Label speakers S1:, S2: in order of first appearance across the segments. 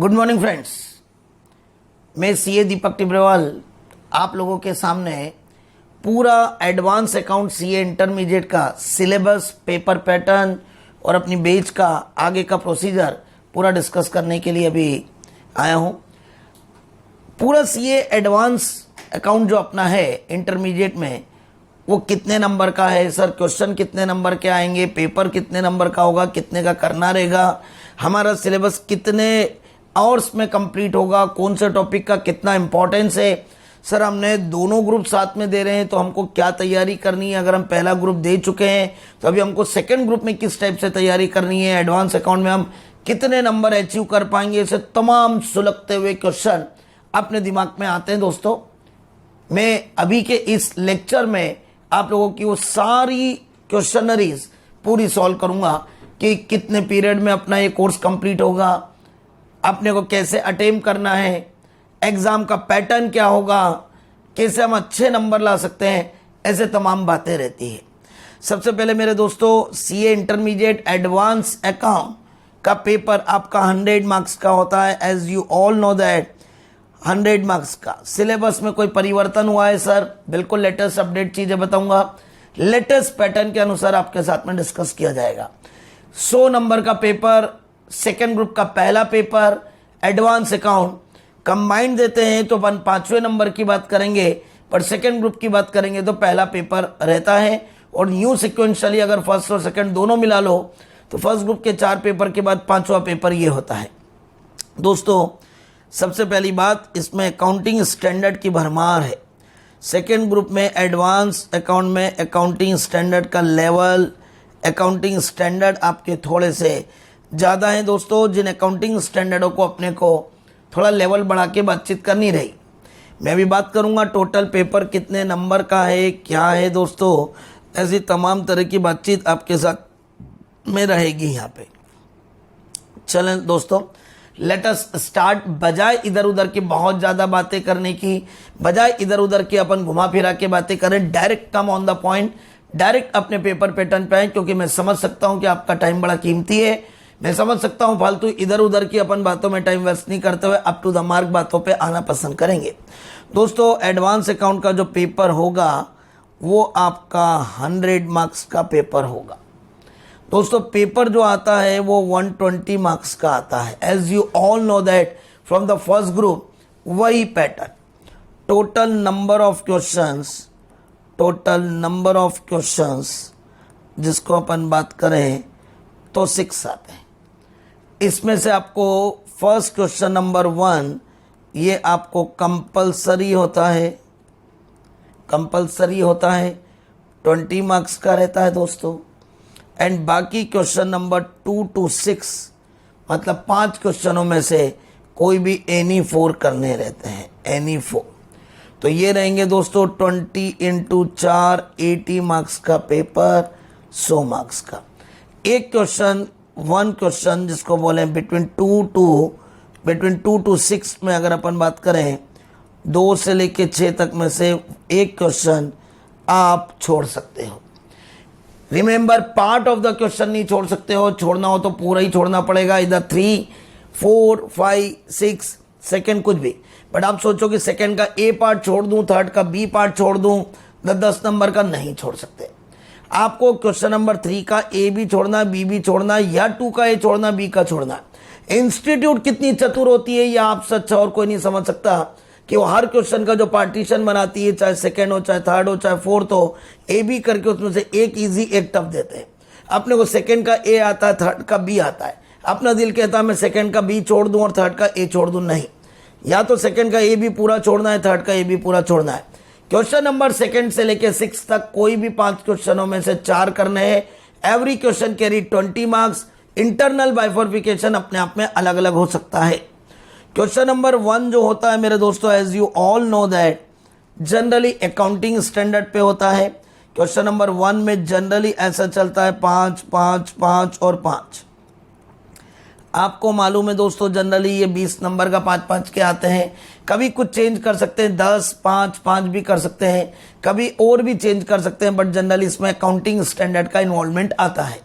S1: Good morning friends, मैं CA दीपक टिब्रेवाल आप लोगों के सामने पूरा एडवांस अकाउंट सीए इंटरमीडिएट का सिलेबस, पेपर पैटर्न और अपनी बेच का आगे का प्रोसीजर पूरा डिस्कस करने के लिए अभी आया हूं। पूरा सीए एडवांस अकाउंट जो अपना है इंटरमीडिएट में, वो कितने नंबर का है सर, क्वेश्चन कितने नंबर के आएंगे, पेपर कितने नंबर का होगा, कितने का करना रहेगा, हमारा सिलेबस कितने आवर्स में कंप्लीट होगा, कौन से टॉपिक का कितना इंपॉर्टेंस है सर, हमने दोनों ग्रुप साथ में दे रहे हैं तो हमको क्या तैयारी करनी है, अगर हम पहला ग्रुप दे चुके हैं तो अभी हमको सेकंड ग्रुप में किस टाइप से तैयारी करनी है, एडवांस अकाउंट में हम कितने नंबर अचीव कर पाएंगे, ऐसे तमाम सुलगते हुए क्वेश्चन अपने दिमाग में आते हैं। दोस्तों, मैं अभी के इस लेक्चर में आप लोगों की वो सारी क्वेश्चनरीज पूरी सॉल्व करूंगा कि कितने पीरियड में अपना ये कोर्स कंप्लीट होगा, अपने को कैसे अटेम्प्ट करना है, एग्जाम का पैटर्न क्या होगा, कैसे हम अच्छे नंबर ला सकते हैं, ऐसे तमाम बातें रहती है। सबसे पहले मेरे दोस्तों, सीए इंटरमीडिएट एडवांस अकाउंट का पेपर आपका 100 मार्क्स का होता है। As you all know that 100 marks का। सिलेबस में कोई परिवर्तन हुआ है सर? बिल्कुल लेटेस्ट अपडेट चीजें बताऊंगा, लेटेस्ट पैटर्न के अनुसार आपके साथ में डिस्कस किया जाएगा। 100 नंबर का पेपर, सेकेंड ग्रुप का पहला पेपर, एडवांस अकाउंट कंबाइंड देते हैं तो अपन 5वें नंबर की बात करेंगे, पर सेकेंड ग्रुप की बात करेंगे तो पहला पेपर रहता है। और न्यू सिक्वेंशली अगर फर्स्ट और सेकेंड दोनों मिला लो तो फर्स्ट ग्रुप के 4 पेपर के बाद 5वां पेपर ये होता है। दोस्तों, सबसे पहली बात, इसमें अकाउंटिंग स्टैंडर्ड की भरमार है। सेकेंड ग्रुप में एडवांस अकाउंट में अकाउंटिंग स्टैंडर्ड का लेवल, अकाउंटिंग स्टैंडर्ड आपके थोड़े से ज़्यादा हैं दोस्तों, जिन अकाउंटिंग स्टैंडर्डों को अपने को थोड़ा लेवल बढ़ा के बातचीत करनी रही। मैं भी बात करूंगा टोटल पेपर कितने नंबर का है, क्या है दोस्तों, ऐसी तमाम तरह की बातचीत आपके साथ में रहेगी यहाँ पे। चलें दोस्तों, लेट अस स्टार्ट। बजाय इधर उधर की बहुत ज़्यादा बातें करने की, बजाय इधर उधर की अपन घुमा फिरा के बातें करें, direct come on the point, direct अपने पेपर पैटर्न पे आए, क्योंकि मैं समझ सकता हूं कि आपका टाइम बड़ा कीमती है। मैं समझ सकता हूं फालतू इधर उधर की अपन बातों में टाइम वेस्ट नहीं करते हुए अप टू द मार्क बातों पे आना पसंद करेंगे। दोस्तों, एडवांस अकाउंट का जो पेपर होगा वो आपका 100 मार्क्स का पेपर होगा। दोस्तों, पेपर जो आता है वो 120 मार्क्स का आता है। As you all know that from the first group वही पैटर्न। टोटल नंबर ऑफ क्वेश्चंस जिसको अपन बात करें तो 6 आते हैं। इसमें से आपको फर्स्ट क्वेश्चन नंबर 1 ये आपको कंपलसरी होता है, 20 मार्क्स का रहता है दोस्तों। एंड बाकी क्वेश्चन नंबर 2 to 6 मतलब 5 क्वेश्चनों में से कोई भी एनी 4 करने रहते हैं, एनी 4। तो ये रहेंगे दोस्तों 20 × 4 80 मार्क्स का पेपर, 100 मार्क्स का। एक क्वेश्चन, 1 क्वेश्चन जिसको बोले बिटवीन 2 to 6 में अगर अपन बात करें 2 से लेके 6 तक में से एक क्वेश्चन आप छोड़ सकते हो। Remember, part of the question नहीं छोड़ सकते हो, छोड़ना हो तो पूरा ही छोड़ना पड़ेगा, इधर 3, 4, 5, 6 सेकेंड कुछ भी। बट आप सोचो कि सेकेंड का ए पार्ट छोड़ दूं, थर्ड का बी पार्ट छोड़ दूं, 10 नंबर का नहीं छोड़ सकते। आपको क्वेश्चन नंबर 3 का ए भी छोड़ना, बी भी छोड़ना, या 2 का ए छोड़ना, बी का छोड़ना। इंस्टीट्यूट कितनी चतुर होती है, या आपसे अच्छा और कोई नहीं समझ सकता कि वो हर क्वेश्चन का जो पार्टीशन बनाती है, चाहे सेकंड हो, चाहे थर्ड हो, चाहे फोर्थ हो, ए बी करके उसमें से एक इजी एक टफ देते हैं। अपने को सेकंड का ए आता है, थर्ड का बी आता है, अपना दिल कहता है मैं सेकंड का बी छोड़ दूं और थर्ड का ए छोड़ दूं। नहीं, या तो सेकंड का ए भी पूरा छोड़ना है, थर्ड का ए भी पूरा छोड़ना है। क्वेश्चन नंबर 2 से लेकर 6 तक कोई भी 5 क्वेश्चनों में से 4 करने हैं। Every question carry 20 marks. Internal bifurcation अपने आप में अलग अलग हो सकता है। क्वेश्चन नंबर 1 जो होता है मेरे दोस्तों, as you all know that generally accounting standard पे होता है। क्वेश्चन नंबर 1 में जनरली ऐसा चलता है 5, 5, 5 और 5। आपको मालूम है दोस्तों, जनरली ये 20 नंबर का 5-5 के आते हैं। कभी कुछ चेंज कर सकते हैं, 10, 5, 5 भी कर सकते हैं, कभी और भी चेंज कर सकते हैं, बट जनरली इसमें अकाउंटिंग स्टैंडर्ड का इन्वॉल्वमेंट आता है।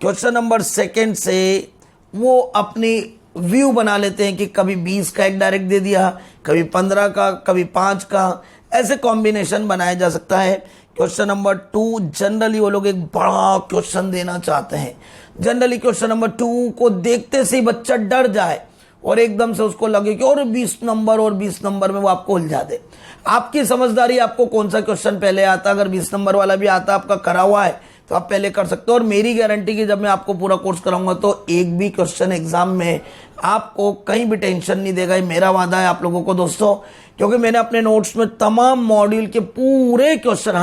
S1: क्वेश्चन नंबर 2 से वो अपनी व्यू बना लेते हैं कि कभी 20 का एक डायरेक्ट दे दिया, कभी 15 का, कभी 5 का, ऐसे कॉम्बिनेशन बनाया जा सकता है। क्वेश्चन नंबर 2, जनरली वो लोग एक बड़ा क्वेश्चन देना चाहते हैं। जनरली क्वेश्चन नंबर 2 को देखते से ही बच्चा डर जाए और एकदम से उसको लगे कि और 20 नंबर और 20 नंबर में वो आपको उलझा दे। आपकी समझदारी, आपको कौन सा क्वेश्चन पहले आता, अगर 20 नंबर वाला भी आता, आपका करा हुआ है तो आप पहले कर सकते हो। और मेरी गारंटी कि जब मैं आपको पूरा कोर्स कराऊंगा तो एक भी क्वेश्चन एग्जाम में आपको कहीं भी टेंशन नहीं देगा, ये मेरा वादा है आप लोगों को दोस्तों। क्योंकि मैंने अपने नोट्स में तमाम मॉड्यूल के पूरे question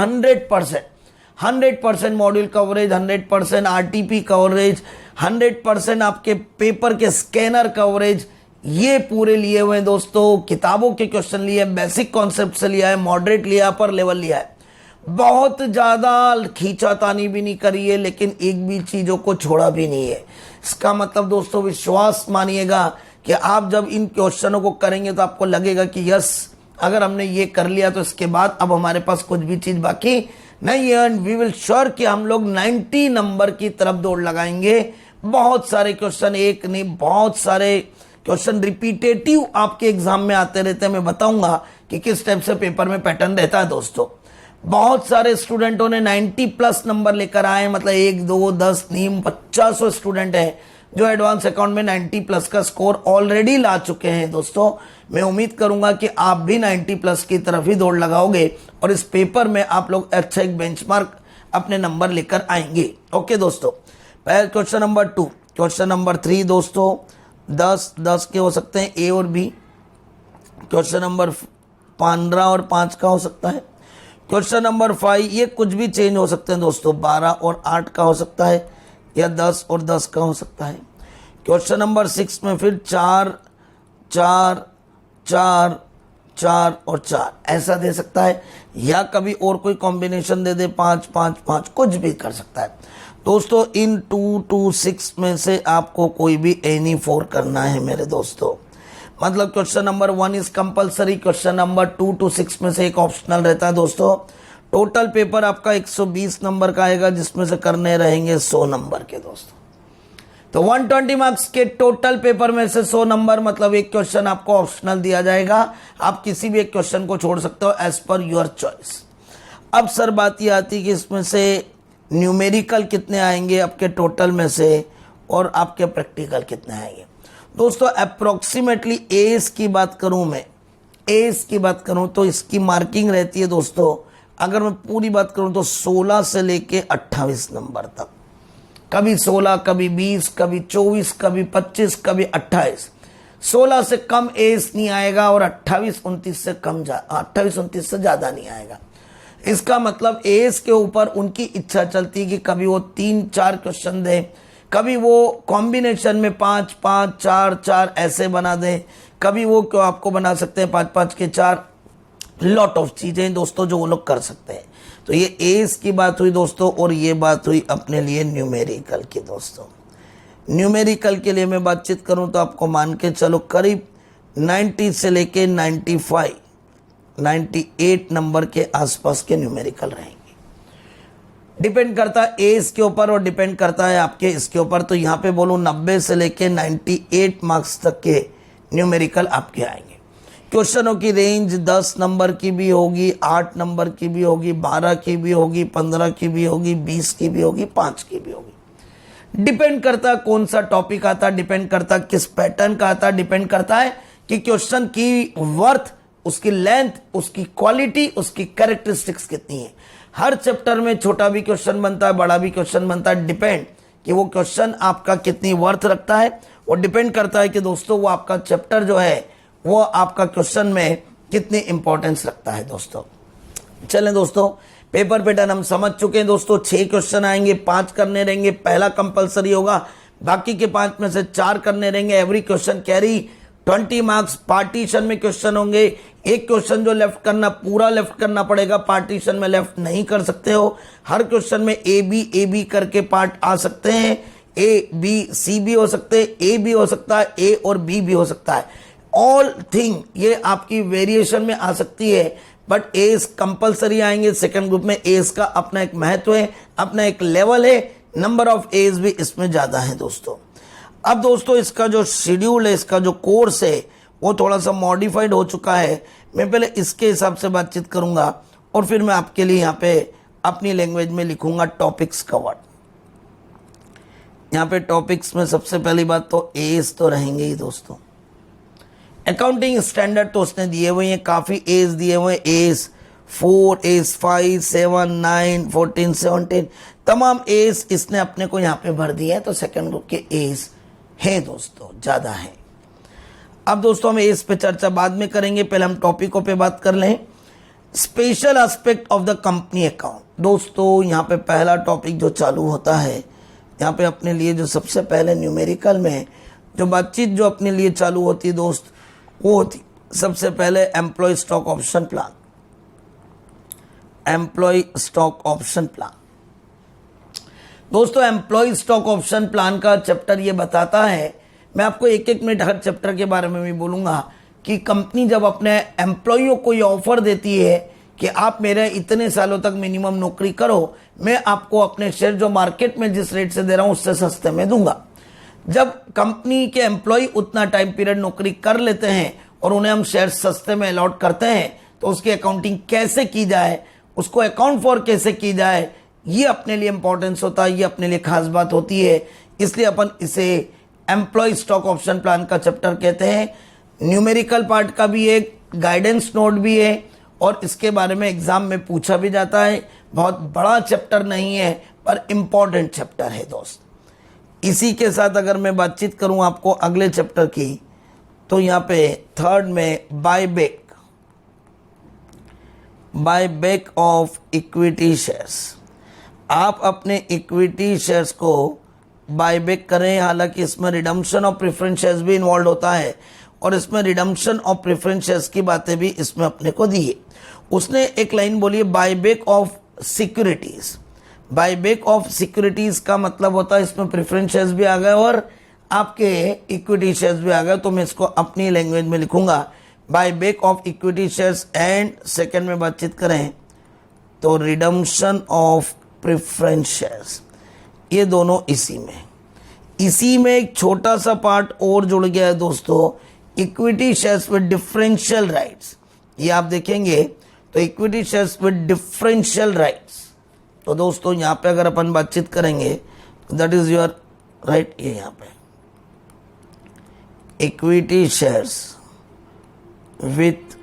S1: 100% module coverage, 100% RTP coverage, 100% आपके पेपर के स्कैनर कवरेज, ये पूरे लिए हुए हैं दोस्तों। किताबों के क्वेश्चन लिए, बेसिक कॉन्सेप्ट से लिया है, मॉडरेट लिया, अपर लेवल लिया है। बहुत ज्यादा खींचातानी भी नहीं करी है, लेकिन एक भी चीजों को छोड़ा भी नहीं है। इसका मतलब दोस्तों विश्वास मानिएगा कि आप जब इन क्वेश्चनों को करेंगे तो आपको लगेगा कि यस, अगर हमने ये कर लिया तो इसके बाद अब हमारे पास कुछ भी चीज बाकी नहीं है। एंड वी विल श्योर कि हम लोग 90 नंबर की तरफ दौड़ लगाएंगे। बहुत सारे क्वेश्चन, एक नहीं बहुत सारे क्वेश्चन रिपीटेटिव आपके एग्जाम में आते रहते हैं। मैं बताऊंगा कि किस टाइप से पेपर में पैटर्न रहता है दोस्तों। बहुत सारे स्टूडेंटों ने 90+ नंबर लेकर आए, मतलब 1, 2, 10 नहीं 50 स्टूडेंट हैं जो एडवांस अकाउंट में 90+ का स्कोर ऑलरेडी ला चुके हैं दोस्तों। मैं उम्मीद करूंगा कि आप भी 90+ की तरफ ही दौड़ लगाओगे और इस पेपर में आप लोग अच्छा एक बेंचमार्क अपने नंबर लेकर आएंगे। ओके दोस्तों, पहले क्वेश्चन नंबर 2। क्वेश्चन नंबर 3 दोस्तों 10 के हो सकते हैं, ए और बी। क्वेश्चन नंबर 15 और 5 का हो सकता है। क्वेश्चन नंबर 5, ये कुछ भी चेंज हो सकते हैं दोस्तों, 12 और 8 का हो सकता है या 10 और 10 का हो सकता है। क्वेश्चन नंबर 6 में फिर 4 4 4 4 और 4 ऐसा दे सकता है, या कभी और कोई कॉम्बिनेशन दे दे 5 5 5, कुछ भी कर सकता है दोस्तों। इन 2 to 6 में से आपको कोई भी एनी 4 करना है मेरे दोस्तों। मतलब question number 1 is compulsory, question number 2 to 6 में से एक ऑप्शनल रहता है दोस्तों। टोटल पेपर आपका 120 नंबर का आएगा, जिसमें से करने रहेंगे 100 नंबर के दोस्तों। तो 120 मार्क्स के टोटल पेपर में से 100 नंबर, मतलब एक क्वेश्चन आपको ऑप्शनल दिया जाएगा। आप किसी भी एक क्वेश्चन को छोड़ सकते हो एज पर योर चॉइस। अब सर बात ये आती है कि इसमें से न्यूमेरिकल कितने आएंगे आपके टोटल में से और आपके प्रैक्टिकल कितने आएंगे दोस्तों। अप्रोक्सीमेटली एज की बात करूं, मैं एज की बात करूं तो इसकी मार्किंग रहती है दोस्तों, अगर मैं पूरी बात करूं तो 16 से लेके 28 नंबर तक। कभी 16, कभी 20, कभी 24, कभी 25, कभी 28। 16 से कम एज नहीं आएगा और 28-29 से कम 28-29 से ज्यादा नहीं आएगा। इसका मतलब एज के ऊपर उनकी इच्छा चलती है कि कभी वो 3-4 क्वेश्चन दे, कभी वो कॉम्बिनेशन में 5 5 4 4 ऐसे बना दे, कभी वो क्यों आपको बना सकते हैं 5 5 के 4। लॉट ऑफ चीजें दोस्तों जो वो लोग कर सकते हैं। तो ये एज की बात हुई दोस्तों, और ये बात हुई अपने लिए न्यूमेरिकल की दोस्तों। न्यूमेरिकल के लिए मैं बातचीत करूं तो आपको मान के चलो करीब 90 से लेके 95 98 नंबर के आसपास के न्यूमेरिकल रहेंगे। डिपेंड करता है एज के ऊपर और डिपेंड करता है आपके इसके ऊपर। तो यहाँ पे बोलूँ 90 से लेके 98 मार्क्स तक के न्यूमेरिकल आपके आएंगे। क्वेश्चनों की रेंज 10 नंबर की भी होगी, 8 नंबर की भी होगी, 12 की भी होगी, 15 की भी होगी, 20 की भी होगी, 5 की भी होगी। डिपेंड करता है कौन सा टॉपिक आता है, डिपेंड करता है किस पैटर्न का आता है, डिपेंड करता है कि क्वेश्चन की वर्थ, उसकी लेंथ, उसकी क्वालिटी, उसकी कैरेक्टरिस्टिक्स कितनी है। हर चैप्टर में छोटा भी क्वेश्चन बनता है, बड़ा भी क्वेश्चन बनता है। डिपेंड कि वो क्वेश्चन आपका कितनी वर्थ रखता है, वो डिपेंड करता है कि दोस्तों वो आपका चैप्टर जो है वो आपका क्वेश्चन में कितनी इंपॉर्टेंस रखता है दोस्तों। चलें दोस्तों, पेपर पैटर्न हम समझ चुके हैं दोस्तों। 6 क्वेश्चन आएंगे, 5 करने रहेंगे, पहला कंपलसरी होगा, बाकी के 5 में से 4 करने रहेंगे। Every question carry 20 marks. Partition में क्वेश्चन होंगे, एक क्वेश्चन जो लेफ्ट करना पूरा लेफ्ट करना पड़ेगा, पार्टीशन में लेफ्ट नहीं कर सकते हो। हर क्वेश्चन में ए बी करके पार्ट आ सकते हैं, ए बी सी भी हो सकते हैं, ए भी हो सकता है, ए और बी भी हो सकता है। ऑल थिंग ये आपकी वेरिएशन में आ सकती है, बट एज कंपलसरी आएंगे। सेकंड ग्रुप में एज का अपना एक महत्व है, अपना एक लेवल है, नंबर ऑफ एज भी इसमें ज्यादा है दोस्तों। अब दोस्तों इसका जो शेड्यूल है, इसका जो कोर्स है वो थोड़ा सा मॉडिफाइड हो चुका है। मैं पहले इसके हिसाब से बातचीत करूंगा और फिर मैं आपके लिए यहाँ पे अपनी लैंग्वेज में लिखूंगा टॉपिक्स कवर्ड। यहाँ पे टॉपिक्स में सबसे पहली बात तो एज तो रहेंगे ही दोस्तों। अकाउंटिंग स्टैंडर्ड तो उसने दिए हुए हैं, काफ़ी एज दिए हुए हैं, एज 4, एज 5, 7, 9, 14, 17 तमाम एज इसने अपने को यहाँ पे भर दिया है। तो सेकंड ग्रुप के एज है दोस्तों, ज़्यादा है। अब दोस्तों हम एज पे चर्चा बाद में करेंगे, पहले हम टॉपिकों पे बात कर लें। Special aspect of the company account. दोस्तों यहाँ पे पहला टॉपिक जो चालू होता है, यहाँ पे अपने लिए जो सबसे पहले न्यूमेरिकल में जो बातचीत जो अपने लिए चालू होती है दोस्त, वो होती सबसे पहले employ stock option plan. Employ stock option plan दोस्तों, एम्प्लॉय स्टॉक ऑप्शन प्लान का चैप्टर ये बताता है, मैं आपको एक एक मिनट हर चैप्टर के बारे में भी बोलूंगा कि कंपनी जब अपने एम्प्लॉइयों को ये ऑफर देती है कि आप मेरे इतने सालों तक मिनिमम नौकरी करो, मैं आपको अपने शेयर जो मार्केट में जिस रेट से दे रहा हूं उससे सस्ते में दूंगा। जब कंपनी के एम्प्लॉय उतना टाइम पीरियड नौकरी कर लेते हैं और उन्हें हम शेयर सस्ते में अलॉट करते हैं, तो उसकी अकाउंटिंग कैसे की जाए, उसको अकाउंट फॉर कैसे की जाए, ये अपने लिए इंपॉर्टेंस होता है, ये अपने लिए खास बात होती है। इसलिए अपन इसे एम्प्लॉय स्टॉक ऑप्शन प्लान का चैप्टर कहते हैं। न्यूमेरिकल पार्ट का भी एक गाइडेंस नोट भी है और इसके बारे में एग्जाम में पूछा भी जाता है। बहुत बड़ा चैप्टर नहीं है पर इंपॉर्टेंट चैप्टर है दोस्त। इसी के साथ अगर मैं बातचीत करूं आपको अगले चैप्टर की, तो यहाँ पे थर्ड में buy back of equity shares. आप इक्विटी इक्विटी शेयर्स को बायबैक करें। हालांकि इसमें रिडम्पशन ऑफ प्रेफरेंस शेयर्स भी इन्वॉल्व होता है और इसमें रिडम्पशन ऑफ प्रेफरेंस शेयर्स की बातें भी इसमें अपने को दी है। उसने एक लाइन बोली है buyback of securities. Buyback of securities का मतलब होता है इसमें प्रेफरेंस शेयर्स भी आ गए और आपके इक्विटी शेयर्स भी आ गए। तो मैं इसको अपनी लैंग्वेज में लिखूंगा buyback of equity shares and second में बातचीत करें तो रिडम्पशन ऑफ प्रेफरेंस शेयर्स। ये दोनों इसी में एक छोटा सा पार्ट और जुड़ गया है दोस्तों, equity shares with differential rights. ये आप देखेंगे तो equity shares with differential rights. तो दोस्तों यहाँ पे अगर अपन बातचीत करेंगे दैट इज योर राइट, ये यहाँ पे equity shares with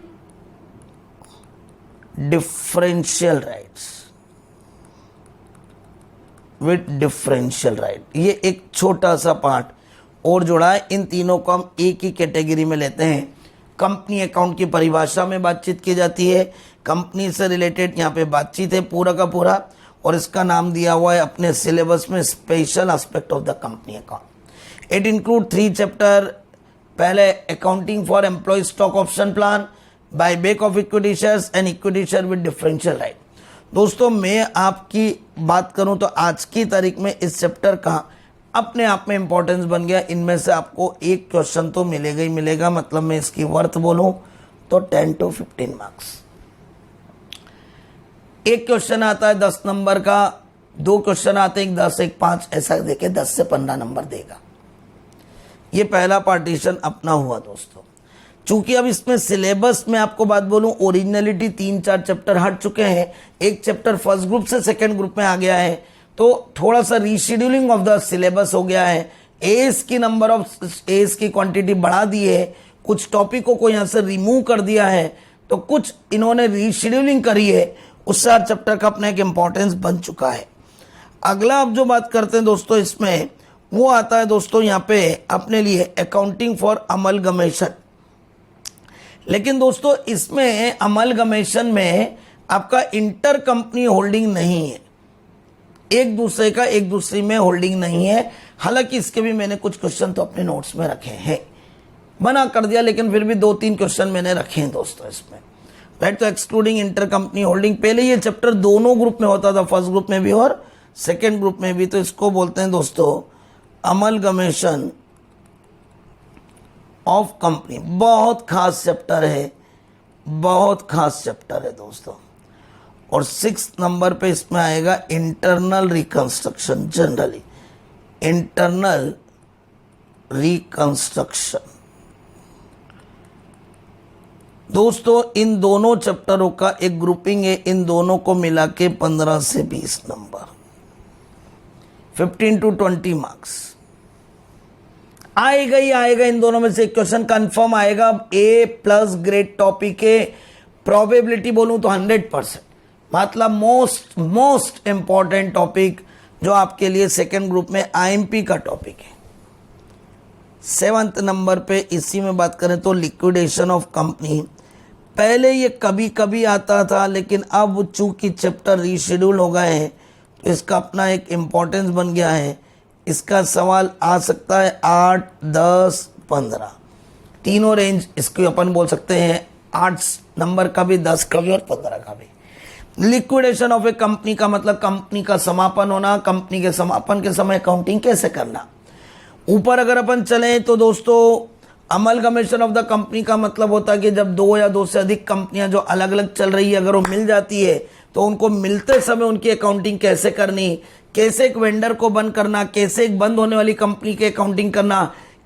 S1: differential rights, with differential right, ये एक छोटा सा पार्ट और जुड़ा है। इन तीनों को हम एक ही कैटेगरी में लेते हैं। कंपनी अकाउंट की परिभाषा में बातचीत की जाती है, कंपनी से रिलेटेड यहाँ पे बातचीत है पूरा का पूरा, और इसका नाम दिया हुआ है अपने सिलेबस में special aspect of the company account. It include 3 chapter. पहले accounting for employ stock option plan, buyback of equity shares and equity share with differential right. दोस्तों मैं आपकी बात करूं तो आज की तारीख में इस चैप्टर का अपने आप में इंपॉर्टेंस बन गया। इनमें से आपको एक क्वेश्चन तो मिलेगा ही मिलेगा, मतलब मैं इसकी वर्थ बोलूं तो 10 to 15 मार्क्स। एक क्वेश्चन आता है 10 नंबर का, 2 क्वेश्चन आते हैं 10, 1, 5, ऐसा देके 10 से 15 नंबर देगा। ये पहला पार्टीशन अपना हुआ दोस्तों। चूंकि अब इसमें सिलेबस में आपको बात बोलूं, ओरिजिनलिटी 3-4 चैप्टर हट चुके हैं, एक चैप्टर फर्स्ट ग्रुप से सेकंड ग्रुप में आ गया है, तो थोड़ा सा रीशेड्यूलिंग ऑफ द सिलेबस हो गया है। एज की नंबर ऑफ एज की क्वांटिटी बढ़ा दी है, कुछ टॉपिकों को यहाँ से रिमूव कर दिया है, तो कुछ इन्होंने रीशेड्यूलिंग करी है, उससे हर चैप्टर का अपना एक इंपॉर्टेंस बन चुका है। अगला आप जो बात करते हैं दोस्तों इसमें वो आता है दोस्तों यहाँ पे अपने लिए अकाउंटिंग फॉर अमलगमेशन। लेकिन दोस्तों इसमें अमलगमेशन में आपका इंटर कंपनी होल्डिंग नहीं है, एक दूसरे का एक दूसरे में होल्डिंग नहीं है। हालांकि इसके भी मैंने कुछ क्वेश्चन तो अपने नोट्स में रखे हैं, मना कर दिया लेकिन फिर भी 2-3 क्वेश्चन मैंने रखे हैं दोस्तों इसमें, राइट। तो एक्सक्लूडिंग इंटर कंपनी होल्डिंग, पहले ये चैप्टर दोनों ग्रुप में होता था, फर्स्ट ग्रुप में भी और सेकेंड ग्रुप में भी। तो इसको बोलते हैं दोस्तों अमलगमेशन ऑफ कंपनी। बहुत खास चैप्टर है, बहुत खास चैप्टर है दोस्तों। और 6 नंबर पे इसमें आएगा internal reconstruction. Generally internal reconstruction. दोस्तों इन दोनों चैप्टरों का एक ग्रुपिंग है, इन दोनों को मिला के 15 से 20 नंबर, 15 to 20 मार्क्स आएगा ही आएगा। इन दोनों में से एक क्वेश्चन कंफर्म आएगा। ए प्लस ग्रेड टॉपिक है, प्रोबेबिलिटी बोलूं तो 100%, मतलब मोस्ट इंपॉर्टेंट टॉपिक जो आपके लिए सेकेंड ग्रुप में आईएमपी का टॉपिक है। 7th नंबर पे इसी में बात करें तो लिक्विडेशन ऑफ कंपनी। पहले ये कभी कभी आता था, लेकिन अब चूंकि चैप्टर रीशेड्यूल हो गए हैं तो इसका अपना एक इम्पोर्टेंस बन गया है। इसका सवाल आ सकता है 8, 10, 15 तीनों रेंज इसको अपन बोल सकते हैं, 8 नंबर का भी, 10 का भी और 15 का भी। लिक्विडेशन ऑफ ए कंपनी का मतलब कंपनी का समापन होना, कंपनी के समापन के समय अकाउंटिंग कैसे करना। ऊपर अगर अपन चलें तो दोस्तों अमलगमेशन ऑफ द कंपनी का मतलब होता है कि जब 2 या 2 से अधिक कंपनियां जो अलग अलग चल रही है अगर वो मिल जाती है तो उनको मिलते समय उनकी अकाउंटिंग कैसे करनी, कैसे एक वेंडर को बंद करना, कैसे एक बंद होने वाली कंपनी की अकाउंटिंग करना,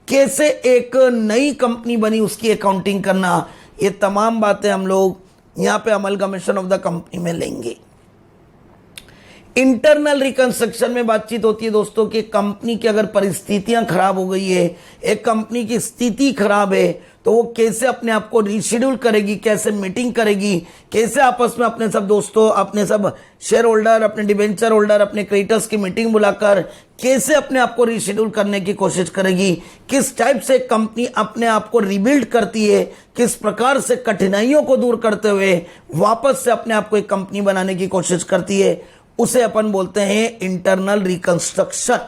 S1: कैसे एक नई कंपनी बनी उसकी अकाउंटिंग करना, ये तमाम बातें हम लोग यहाँ पे अमलगमेशन ऑफ द कंपनी में लेंगे। इंटरनल रिकंस्ट्रक्शन में बातचीत होती है दोस्तों कि कंपनी की अगर परिस्थितियां खराब हो गई है, एक कंपनी की स्थिति खराब है, तो वो कैसे अपने आप को रीशेड्यूल करेगी, कैसे मीटिंग करेगी, कैसे आपस में अपने सब दोस्तों, अपने सब शेयर होल्डर, अपने डिबेंचर होल्डर, अपने क्रेडिटर्स की मीटिंग बुलाकर कैसे अपने आप को रीशेड्यूल करने की कोशिश करेगी, किस टाइप से कंपनी अपने आप को रिबिल्ड करती है, किस प्रकार से कठिनाइयों को दूर करते हुए वापस से अपने आप को एक कंपनी बनाने की कोशिश करती है, उसे अपन बोलते हैं इंटरनल रिकंस्ट्रक्शन।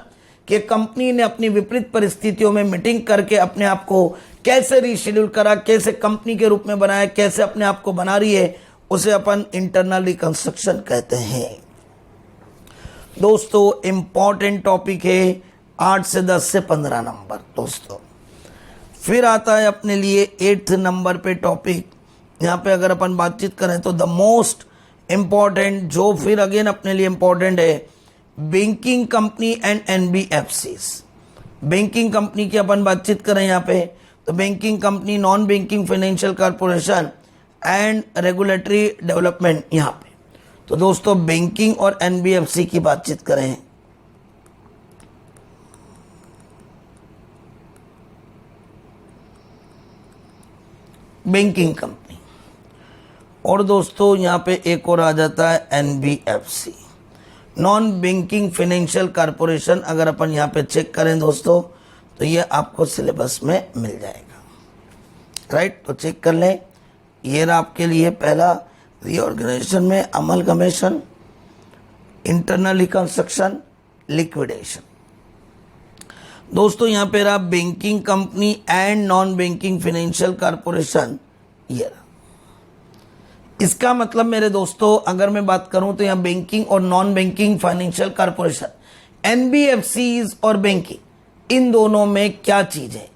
S1: कि कंपनी ने अपनी विपरीत परिस्थितियों में मीटिंग करके अपने आप को कैसे रीशेड्यूल करा, कैसे कंपनी के रूप में बनाया, कैसे अपने आप को बना रही है, उसे अपन इंटरनल रिकंस्ट्रक्शन कहते हैं। दोस्तों इंपॉर्टेंट टॉपिक है, 8 से 10 से 15 नंबर दोस्तों। फिर आता है अपने लिए 8th नंबर पे टॉपिक। यहाँ पे अगर अपन बातचीत करें तो द मोस्ट इंपॉर्टेंट, जो फिर अगेन अपने लिए इंपॉर्टेंट है, banking company and NBFCs. Banking company की अपन बातचीत करें यहाँ पे तो banking company, non banking financial corporation and regulatory development. यहाँ पे तो दोस्तों बैंकिंग और एनबीएफसी की बातचीत करें बैंकिंग कंपनी, और दोस्तों यहाँ पे एक और आ जाता है NBFC, non banking financial corporation. अगर अपन यहाँ पे चेक करें दोस्तों तो ये आपको सिलेबस में मिल जाएगा, राइट। तो चेक कर लें, ये रहा आपके लिए पहला, रीऑर्गेनाइजेशन में अमलगमेशन, इंटरनल रिकंस्ट्रक्शन, लिक्विडेशन। दोस्तों यहाँ पे रहा banking company and non banking financial corporation, ये रहा। इसका मतलब मेरे दोस्तों अगर मैं बात करूं तो यहाँ बैंकिंग और non banking financial corporation, NBFCs और बैंकिंग, इन दोनों में क्या चीज है,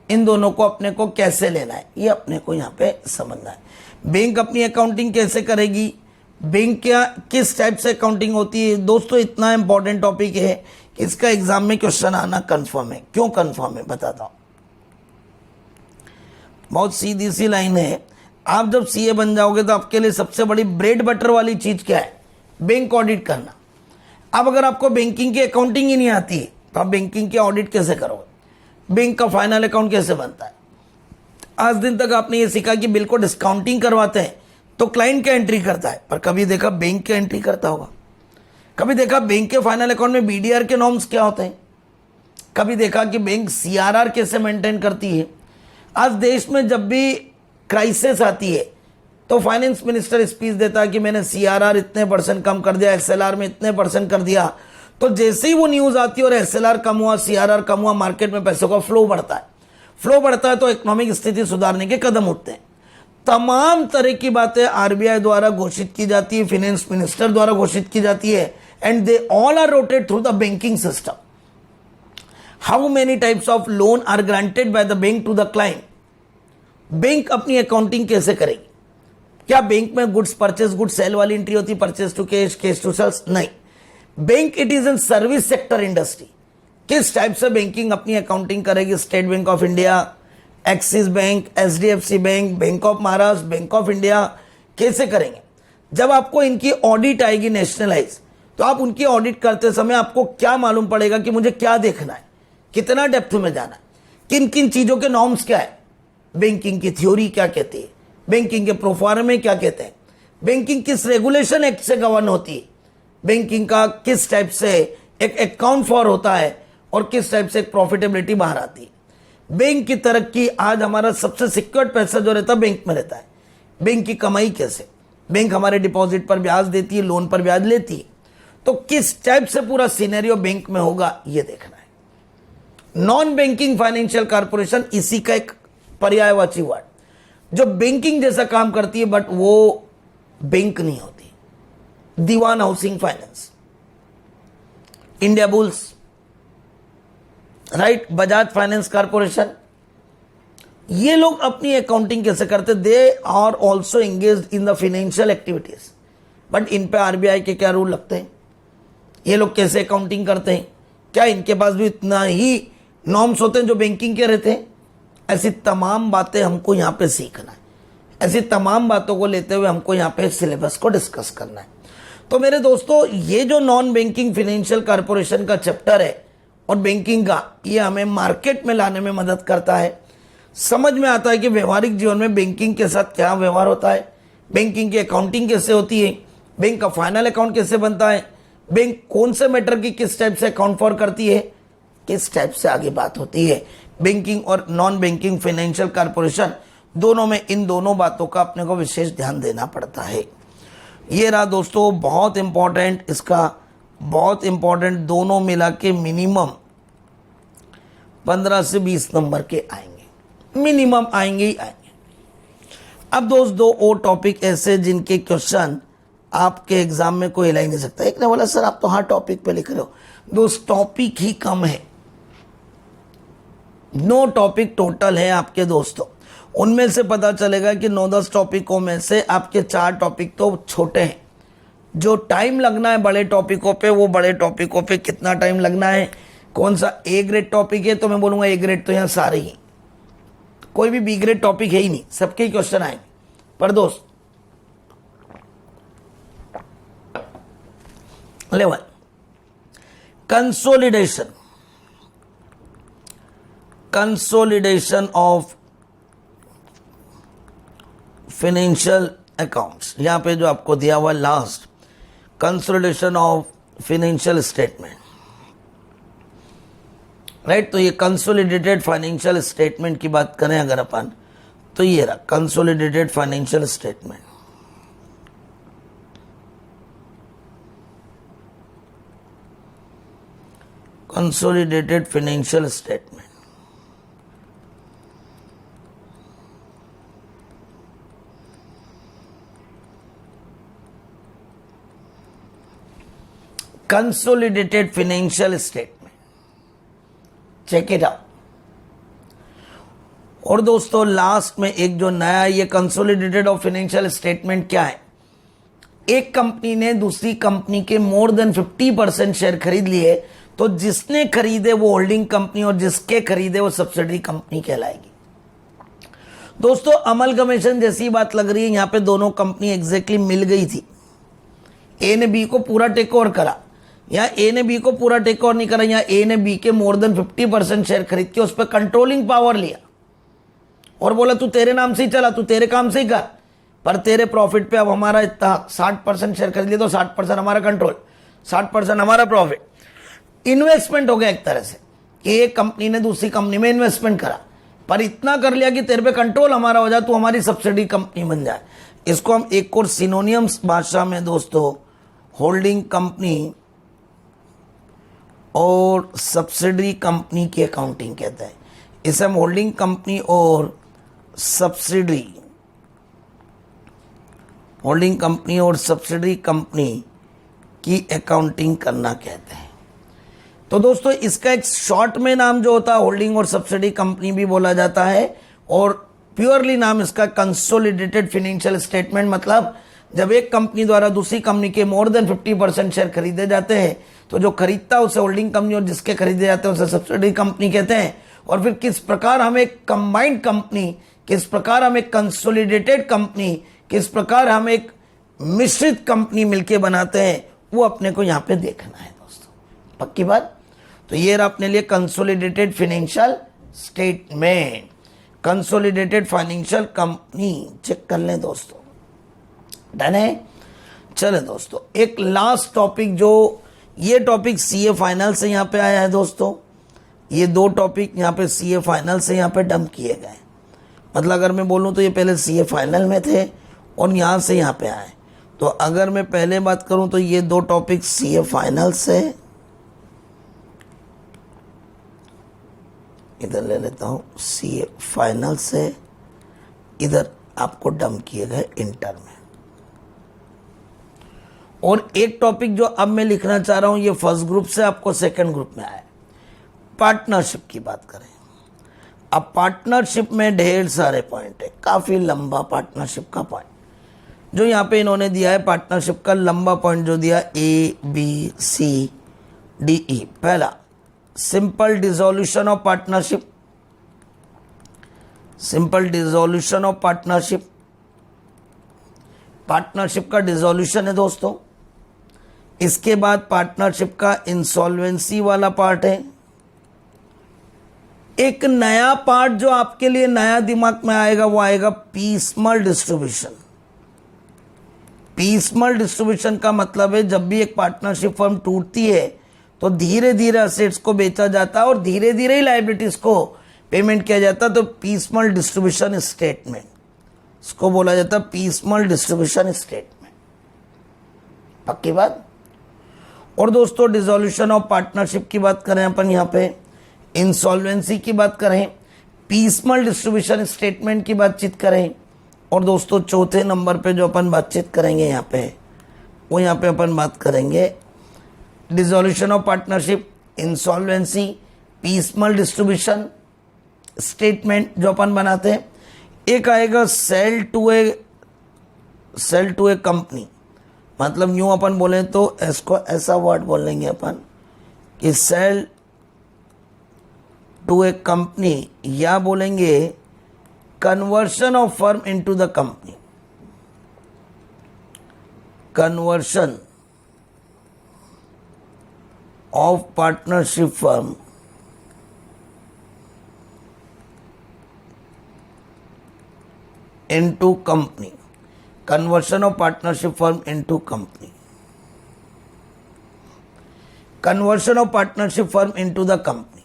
S1: इन दोनों को अपने को कैसे लेना है, ये अपने को यहाँ पे समझना है। बैंक अपनी अकाउंटिंग कैसे करेगी, बैंक क्या किस टाइप से अकाउंटिंग होती है। दोस्तों इतना इंपॉर्टेंट टॉपिक है कि इसका एग्जाम में क्वेश्चन आना कंफर्म है। क्यों कंफर्म है बताता हूं, बहुत सीधी सी लाइन है। आप जब सीए बन जाओगे तो आपके लिए सबसे बड़ी ब्रेड बटर वाली चीज क्या है, बैंक ऑडिट करना। अब अगर आपको बैंकिंग की अकाउंटिंग ही नहीं आती है तो आप बैंकिंग की ऑडिट कैसे करोगे, बैंक का फाइनल अकाउंट कैसे बनता है। आज दिन तक आपने ये सीखा कि बिल को डिस्काउंटिंग करवाते हैं तो क्लाइंट क्या एंट्री करता है, पर कभी देखा बैंक क्या एंट्री करता होगा, कभी देखा बैंक के फाइनल अकाउंट में बीडीआर के नॉर्म्स क्या होते हैं, कभी देखा कि बैंक सीआरआर कैसे मेंटेन करती है। आज देश में जब भी क्राइसिस आती है तो फाइनेंस मिनिस्टर स्पीच देता है कि मैंने सीआरआर इतने % कम कर दिया, एसएलआर में इतने % कर दिया। तो जैसे ही वो न्यूज आती है और एसएलआर कम हुआ, सीआरआर कम हुआ, मार्केट में पैसों का फ्लो बढ़ता है। फ्लो बढ़ता है तो इकोनॉमिक स्थिति सुधारने के कदम उठते हैं। तमाम तरह की बातें आरबीआई द्वारा घोषित की जाती है, फाइनेंस मिनिस्टर द्वारा घोषित की जाती है, and they all are routed through the banking system. How many types of loan are granted by the bank to the client. Bank अपनी अकाउंटिंग कैसे करेगी, क्या बैंक में गुड्स परचेस गुड्स सेल वाली एंट्री होती, purchase to cash, cash to sales? नहीं। Bank it is an service sector industry. किस type से बैंकिंग अपनी अकाउंटिंग करेगी, State Bank of India, Axis Bank, HDFC bank, bank of Maharashtra, bank of India, कैसे करेंगे। जब आपको इनकी ऑडिट आएगी नेशनलाइज, तो आप उनकी ऑडिट करते समय आपको क्या मालूम पड़ेगा कि मुझे क्या देखना है, कितना डेप्थ में जाना है, किन किन चीजों के नॉर्म्स क्या है, बैंकिंग की थ्योरी क्या कहती है, बैंकिंग के प्रोफार्मे क्या कहते हैं, बैंकिंग किस रेगुलेशन एक्ट से गवर्न होती है, बैंकिंग का किस टाइप से एक अकाउंट फॉर होता है और किस टाइप से एक प्रॉफिटेबिलिटी बाहर आती है। बैंक की तरक्की, आज हमारा सबसे सिक्योर्ड पैसा जो रहता है बैंक में रहता है। बैंक की कमाई कैसे, बैंक हमारे डिपॉजिट पर ब्याज देती है, लोन पर ब्याज लेती है, तो किस टाइप से पूरा सिनेरियो बैंक में होगा ये देखना है। नॉन बैंकिंग फाइनेंशियल कॉर्पोरेशन इसी का एक पर्यायवाची वर्ड, जो बैंकिंग जैसा काम करती है बट वो बैंक नहीं होती। Dewan housing finance, Indiabulls, right, Bajaj finance corporation, ये लोग अपनी अकाउंटिंग कैसे करते, they are also engaged in the financial activities, but in पे आरबीआई के क्या रूल लगते हैं, ये लोग कैसे अकाउंटिंग करते हैं, क्या इनके पास भी इतना ही नॉर्म्स होते हैं जो बैंकिंग के रहते हैं। ऐसी तमाम बातें हमको यहाँ पे सीखना है, ऐसी तमाम बातों को लेते हुए हमको यहाँ पे सिलेबस को डिस्कस करना है। तो मेरे दोस्तों, ये जो नॉन बैंकिंग फाइनेंशियल कॉर्पोरेशन का चैप्टर है और बैंकिंग का, ये हमें मार्केट में लाने में मदद करता है। समझ में आता है कि व्यवहारिक जीवन में बैंकिंग के साथ क्या व्यवहार होता है, बैंकिंग की अकाउंटिंग कैसे होती है, बैंक का फाइनल अकाउंट कैसे बनता है, बैंक कौन से मैटर की किस टाइप से अकाउंट फॉर करती है, किस टाइप से आगे बात होती है। बैंकिंग और नॉन बैंकिंग फाइनेंशियल कॉर्पोरेशन दोनों में इन दोनों बातों का अपने को विशेष ध्यान देना पड़ता है। ये रहा दोस्तों बहुत इंपॉर्टेंट, इसका बहुत इंपॉर्टेंट, दोनों मिला के मिनिमम 15 से 20 नंबर के आएंगे, मिनिमम आएंगे ही आएंगे। अब दोस्त दो और टॉपिक ऐसे जिनके क्वेश्चन आपके एग्जाम में कोई हिला ही नहीं सकता। एक ने बोला सर आप तो हर टॉपिक पे लिख रहे हो, दोस्त टॉपिक ही कम है, 9 टॉपिक टोटल है आपके दोस्तों। उनमें से पता चलेगा कि 9-10 टॉपिकों में से आपके 4 टॉपिक तो छोटे हैं। जो टाइम लगना है बड़े टॉपिकों पे, वो बड़े टॉपिकों पे कितना टाइम लगना है, कौन सा ए ग्रेड टॉपिक है, तो मैं बोलूंगा ए ग्रेड तो यहाँ सारे ही, कोई भी बी ग्रेड टॉपिक है ही नहीं, सबके ही क्वेश्चन आएंगे। पर दोस्त level consolidation of financial accounts, यहां पे जो आपको दिया हुआ last, consolidation of financial statement, right. तो ये कंसोलिडेटेड फाइनेंशियल स्टेटमेंट की बात करें अगर अपन, तो ये रहा consolidated financial statement. Consolidated financial statement, consolidated financial statement, check it out. और दोस्तों लास्ट में एक जो नया, ये कंसोलिडेटेड ऑफ फाइनेंशियल स्टेटमेंट क्या है, एक कंपनी ने दूसरी कंपनी के मोर देन 50% शेयर खरीद लिए, तो जिसने खरीदे वो होल्डिंग कंपनी और जिसके खरीदे वो सब्सिडरी कंपनी कहलाएगी। दोस्तों अमलगमेशन जैसी बात लग रही है, यहां पे दोनों कंपनी एग्जैक्टली मिल गई थी। ए ने बी को पूरा टेक ओवर करा, या ए ने बी को पूरा टेक ओवर नहीं करा, या ए ने बी के मोर देन 50% शेयर खरीद के उस पर कंट्रोलिंग पावर लिया और बोला तू तेरे नाम से ही चला, तू तेरे काम से ही कर, पर तेरे प्रॉफिट पे अब हमारा इतना 60% शेयर खरीद लिया तो 60% हमारा कंट्रोल, 60% हमारा प्रॉफिट। इन्वेस्टमेंट हो गया एक तरह से, एक कंपनी ने दूसरी कंपनी में इन्वेस्टमेंट करा, पर इतना कर लिया कि तेरे पे कंट्रोल हमारा हो जाए, तू हमारी सब्सिडी कंपनी बन जाए। इसको हम एक और सिनोनियम्स भाषा में दोस्तों होल्डिंग कंपनी और सब्सिडरी कंपनी की अकाउंटिंग कहते हैं। इसे हम होल्डिंग कंपनी और सब्सिडरी, होल्डिंग कंपनी और सब्सिडरी कंपनी की अकाउंटिंग करना कहते हैं। तो दोस्तों इसका एक शॉर्ट में नाम जो होता है होल्डिंग और सब्सिडी कंपनी भी बोला जाता है, और प्योरली नाम इसका कंसोलिडेटेड फाइनेंशियल स्टेटमेंट, मतलब जब एक कंपनी द्वारा दूसरी कंपनी के मोर देन 50% शेयर खरीदे जाते हैं तो जो खरीदता है उसे होल्डिंग कंपनी और जिसके खरीदे जाते हैं उसे सब्सिडरी कंपनी कहते हैं। और फिर किस प्रकार हम एक कंबाइंड कंपनी, किस प्रकार हम एक कंसोलिडेटेड कंपनी, किस प्रकार हम एक मिश्रित कंपनी मिलके बनाते हैं, वो अपने को यहाँ पे देखना है दोस्तों। पक्की बात। तो ये रहा अपने लिए consolidated financial statement, consolidated financial company. Check कर लें दोस्तों, डन है। चले दोस्तों, एक लास्ट टॉपिक, जो ये टॉपिक सीए फाइनल से यहाँ पे आया है दोस्तों। ये दो टॉपिक यहाँ पे सीए फाइनल से यहाँ पे डंप किए गए। मतलब अगर मैं बोलूँ तो ये पहले सीए फाइनल में थे और यहाँ से यहाँ पे आए। तो अगर मैं पहले बात करूँ तो ये दो टॉपिक सीए फाइनल से, इधर ले लेता हूँ, सीए फाइनल से इधर आपको डंप किए गए इंटर में। और एक टॉपिक जो अब मैं लिखना चाह रहा हूं ये फर्स्ट ग्रुप से आपको सेकंड ग्रुप में आया। पार्टनरशिप की बात करें। अब पार्टनरशिप में ढेर सारे पॉइंट है, काफी लंबा पार्टनरशिप का पॉइंट जो यहाँ पे इन्होंने दिया है। पार्टनरशिप का लंबा पॉइंट जो दिया ABCDE। पहला, simple dissolution of partnership, simple dissolution of partnership, partnership का डिसोल्यूशन है दोस्तों। इसके बाद पार्टनरशिप का इंसॉल्वेंसी वाला पार्ट है। एक नया पार्ट जो आपके लिए नया दिमाग में आएगा वो आएगा पीसमल डिस्ट्रीब्यूशन। पीसमल डिस्ट्रीब्यूशन का मतलब है जब भी एक पार्टनरशिप फर्म टूटती है तो धीरे धीरे असेट्स को बेचा जाता है और धीरे धीरे ही लायबिलिटीज को पेमेंट किया जाता है। तो पीसमल डिस्ट्रीब्यूशन स्टेटमेंट, इसको बोला जाता है पीसमल डिस्ट्रीब्यूशन स्टेटमेंट। पक्की बात। और दोस्तों डिसोल्यूशन ऑफ पार्टनरशिप की बात करें अपन यहाँ पे, इंसॉल्वेंसी की बात करें, पीसमल डिस्ट्रीब्यूशन स्टेटमेंट की बातचीत करें, और दोस्तों चौथे नंबर पे जो अपन बातचीत करेंगे यहाँ पे, वो यहाँ पे अपन बात करेंगे dissolution of partnership, insolvency, piecemeal distribution statement जो अपन बनाते हैं। एक आएगा सेल टू ए कंपनी। मतलब यूं अपन बोले तो इसको ऐसा वर्ड बोल लेंगे अपन कि सेल टू ए कंपनी, या बोलेंगे conversion of firm into the company, conversion of partnership firm into company, conversion of partnership firm into company, conversion of partnership firm into the company,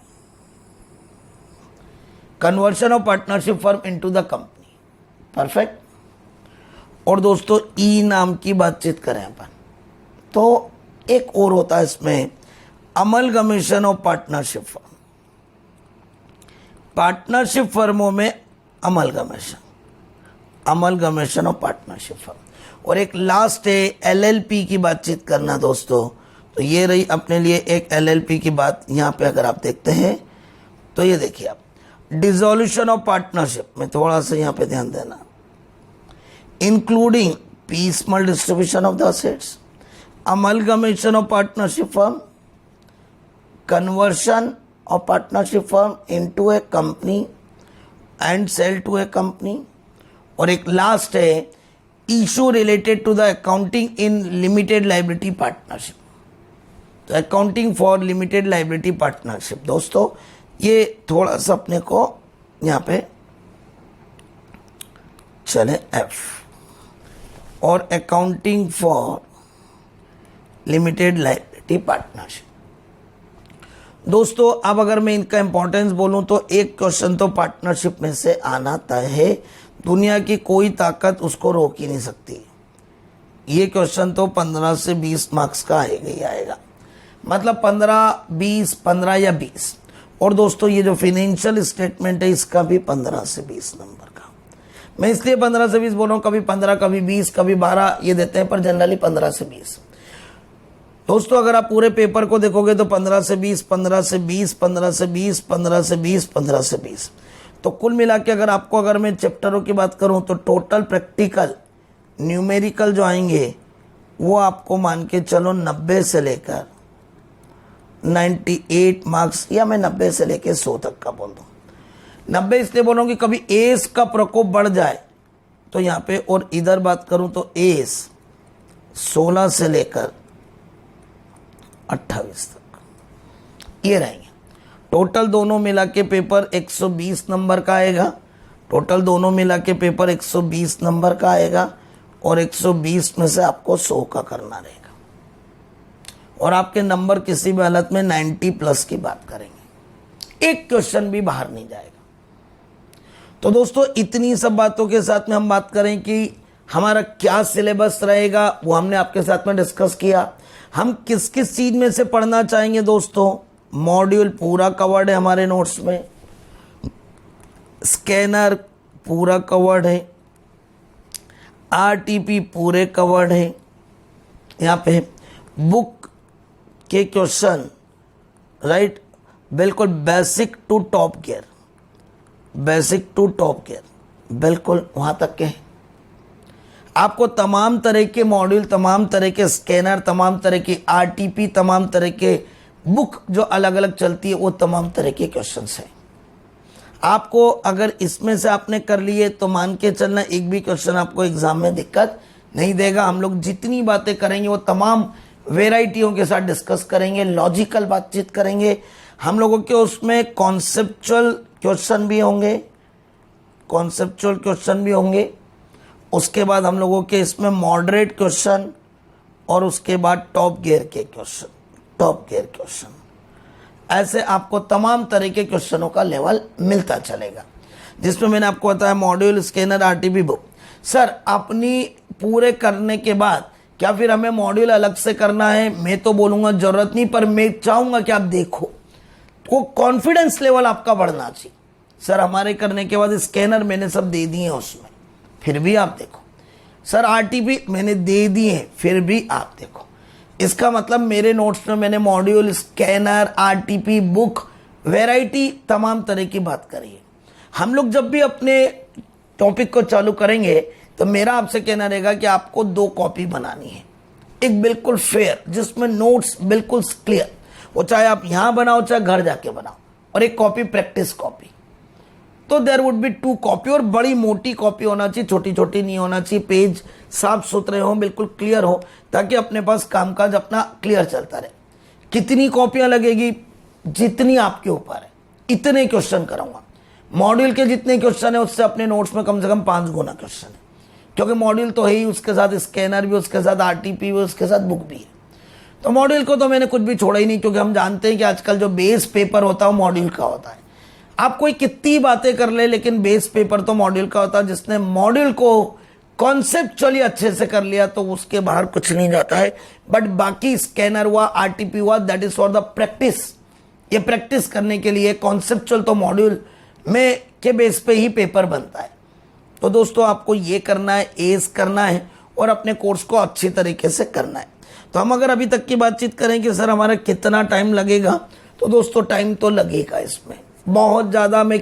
S1: conversion of partnership firm into the company। Perfect. और दोस्तों ई नाम की बातचीत करें अपन तो एक और होता है इसमें, amalgamation of partnership firm. Partnership फर्मों में amalgamation, amalgamation of partnership firm. और एक लास्ट है एलएलपी की बातचीत करना दोस्तों। तो ये रही अपने लिए एक एलएलपी की बात। यहाँ पे अगर आप देखते हैं तो ये देखिए आप, डिसोल्यूशन ऑफ पार्टनरशिप में थोड़ा सा यहाँ पे ध्यान देना, including piecemeal distribution of the assets, amalgamation of partnership firm, conversion of partnership firm into a company and sale to a company. और एक लास्ट है issue related to the accounting in limited liability partnership. तो accounting for limited liability partnership दोस्तों, ये थोड़ा सा अपने को यहाँ पे चले एफ, और accounting for limited liability partnership. दोस्तों अब अगर मैं इनका इंपॉर्टेंस बोलूं तो एक क्वेश्चन तो पार्टनरशिप में से आना तय है, दुनिया की कोई ताकत उसको रोक ही नहीं सकती। ये क्वेश्चन तो 15 से 20 मार्क्स का आएगा ही आएगा, मतलब 15, 20, 15 या 20। और दोस्तों ये जो फाइनेंशियल स्टेटमेंट है इसका भी 15 से 20 नंबर का। मैं इसलिए 15 से 20 बोल रहा हूँ, कभी 15, कभी 20, कभी 12 ये देते हैं, पर जनरली 15 से 20। दोस्तों अगर आप पूरे पेपर को देखोगे तो 15 से 20, 15 से 20, 15 से 20, 15 से 20, 15 से 20। तो कुल मिला के अगर मैं चैप्टरों की बात करूं तो टोटल प्रैक्टिकल न्यूमेरिकल जो आएंगे वो आपको मान के चलो 90 से लेकर 98 मार्क्स, या मैं 90 से लेकर 100 तक का बोल दूँ। 90 इसलिए बोल रहा हूँ कि कभी एस का प्रकोप बढ़ जाए तो यहाँ पे, और इधर बात करूँ तो एस 16 से लेकर 28 तक ये रहेंगे। टोटल दोनों मिला के पेपर 120 नंबर का आएगा। टोटल दोनों मिला के पेपर 120 नंबर का आएगा और 120 में से आपको 100 का करना रहेगा और आपके नंबर किसी भी हालत में 90 प्लस की बात करेंगे, एक क्वेश्चन भी बाहर नहीं जाएगा। तो दोस्तों इतनी सब बातों के साथ में हम बात करें कि हमारा क्या सिलेबस रहेगा, वो हमने आपके साथ में डिस्कस किया। हम किस किस चीज में से पढ़ना चाहेंगे दोस्तों, मॉड्यूल पूरा कवर्ड है हमारे नोट्स में, स्कैनर पूरा कवर्ड है, आरटीपी पूरे कवर्ड है, यहाँ पे बुक के क्वेश्चन राइट बिल्कुल basic to top gear, basic to top gear बिल्कुल वहाँ तक के हैं। आपको तमाम तरह के मॉड्यूल, तमाम तरह के स्कैनर, तमाम तरह की आरटीपी, तमाम तरह के बुक जो अलग अलग चलती है वो तमाम तरह के क्वेश्चंस हैं। आपको अगर इसमें से आपने कर लिए तो मान के चलना एक भी क्वेश्चन आपको एग्जाम में दिक्कत नहीं देगा। हम लोग जितनी बातें करेंगे वो तमाम वेराइटियों के साथ डिस्कस करेंगे, लॉजिकल बातचीत करेंगे। हम लोगों के उसमें कॉन्सेप्चुअल क्वेश्चन भी होंगे, कॉन्सेप्चुअल क्वेश्चन भी होंगे। उसके बाद हम लोगों के इसमें मॉडरेट क्वेश्चन और उसके बाद टॉप गियर के क्वेश्चन, टॉप गियर क्वेश्चन, ऐसे आपको तमाम तरह के क्वेश्चनों का लेवल मिलता चलेगा, जिसमें मैंने आपको बताया module, scanner, RTP, book. Sir अपनी पूरे करने के बाद क्या फिर हमें मॉड्यूल अलग से करना है? मैं तो बोलूँगा जरूरत नहीं, पर मैं चाहूँगा कि आप देखो, वो कॉन्फिडेंस लेवल आपका बढ़ना चाहिए। सर हमारे करने के बाद स्कैनर मैंने सब दे दिए हैं उसमें, फिर भी आप देखो। सर आरटीपी मैंने दे दिए हैं, फिर भी आप देखो। इसका मतलब मेरे नोट्स में मैंने module, scanner, RTP, book, variety, तमाम तरह की बात करी है। हम लोग जब भी अपने टॉपिक को चालू करेंगे तो मेरा आपसे कहना रहेगा कि आपको 2 कॉपी बनानी है, एक बिल्कुल फेयर जिसमें नोट्स बिल्कुल क्लियर, वो चाहे आप यहां बनाओ चाहे घर जाके बनाओ, और एक कॉपी प्रैक्टिस कॉपी। तो देयर वुड बी 2 कॉपी, और बड़ी मोटी कॉपी होना चाहिए, छोटी छोटी नहीं होना चाहिए। पेज साफ सुथरे हो, बिल्कुल क्लियर हो, ताकि अपने पास कामकाज अपना क्लियर चलता रहे। कितनी कॉपियां लगेगी? जितनी आपके ऊपर है, इतने क्वेश्चन कराऊंगा। मॉड्यूल के जितने क्वेश्चन है उससे अपने नोट्स में कम से कम 5 गुना क्वेश्चन है, क्योंकि मॉड्यूल तो है ही, उसके साथ स्कैनर भी, उसके साथ आरटीपी भी, उसके साथ बुक भी है। तो मॉड्यूल को तो मैंने कुछ भी छोड़ा ही नहीं, क्योंकि हम जानते हैं कि आजकल जो बेस पेपर होता है वो मॉड्यूल का होता है। आप कोई कितनी बातें कर ले, लेकिन बेस पेपर तो मॉड्यूल का होता है। जिसने मॉड्यूल को कॉन्सेप्चुअली अच्छे से कर लिया तो उसके बाहर कुछ नहीं जाता है। बट बाकी स्कैनर हुआ, आरटीपी हुआ, that is for the practice. ये प्रैक्टिस करने के लिए कॉन्सेप्चुअल तो मॉड्यूल में के बेस पे ही पेपर बनता है। तो दोस्तों आपको ये करना है, एस करना है और अपने कोर्स को अच्छी तरीके से करना है। तो हम अगर अभी तक की बातचीत करें कि सर हमारा कितना टाइम लगेगा, तो दोस्तों टाइम तो लगेगा इसमें बहुत ज़्यादा। मैं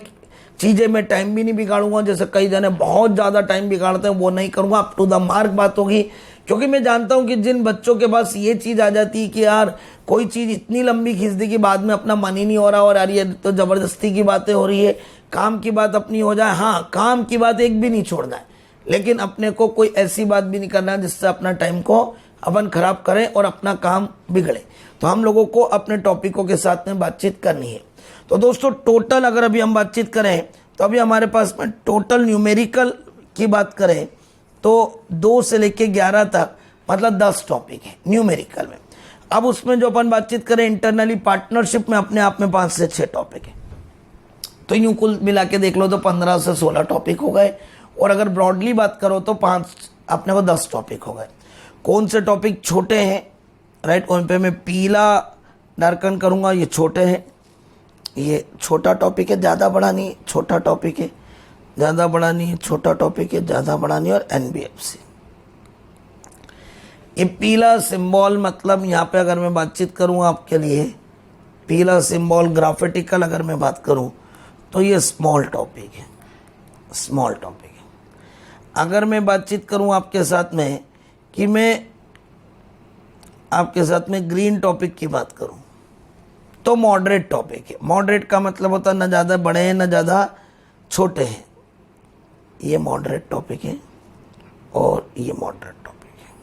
S1: चीज़ें में टाइम भी नहीं बिगाड़ूंगा, जैसे कई जने बहुत ज़्यादा टाइम बिगाड़ते हैं, वो नहीं करूँगा। अप टू द मार्क बात होगी, क्योंकि मैं जानता हूँ कि जिन बच्चों के पास ये चीज़ आ जाती है कि यार कोई चीज़ इतनी लंबी खींच दी कि बाद में अपना मन ही नहीं हो रहा, और यार ये तो ज़बरदस्ती की बातें हो रही है, काम की बात अपनी हो जाए। हाँ, काम की बात एक भी नहीं छोड़ना है, लेकिन अपने को कोई ऐसी बात भी नहीं करना है जिससे अपना टाइम को अपन खराब करें और अपना काम बिगड़े। तो हम लोगों को अपने टॉपिकों के साथ में बातचीत करनी है। तो दोस्तों टोटल अगर अभी हम बातचीत करें तो अभी हमारे पास में टोटल न्यूमेरिकल की बात करें तो 2 से लेके 11 तक मतलब 10 टॉपिक है न्यूमेरिकल में। अब उसमें जो अपन बातचीत करें इंटरनली पार्टनरशिप में, अपने आप में 5 से 6 टॉपिक है। तो यूं कुल मिला के देख लो तो 15 से 16 टॉपिक हो गए, और अगर ब्रॉडली बात करो तो 5 अपने को 10 टॉपिक हो गए। कौन से टॉपिक छोटे हैं राइट, उन पे मैं पीला डार्कन करूँगा, ये छोटे हैं, ये छोटा टॉपिक है, ज़्यादा बड़ा नहीं, छोटा टॉपिक है, ज़्यादा बड़ा नहीं, छोटा टॉपिक है, ज़्यादा बड़ा नहीं, और एनबीएफसी। ये पीला सिंबल मतलब यहाँ पे अगर मैं बातचीत करूँ आपके लिए, पीला सिंबल ग्राफिटिकल अगर मैं बात करूँ तो ये स्मॉल टॉपिक है, स्मॉल टॉपिक है। अगर मैं बातचीत करूं आपके साथ में कि मैं आपके साथ में ग्रीन टॉपिक की बात करूं तो मॉडरेट टॉपिक है। मॉडरेट का मतलब होता है ना ज़्यादा बड़े हैं ना ज़्यादा छोटे हैं, ये मॉडरेट टॉपिक है और ये मॉडरेट टॉपिक है,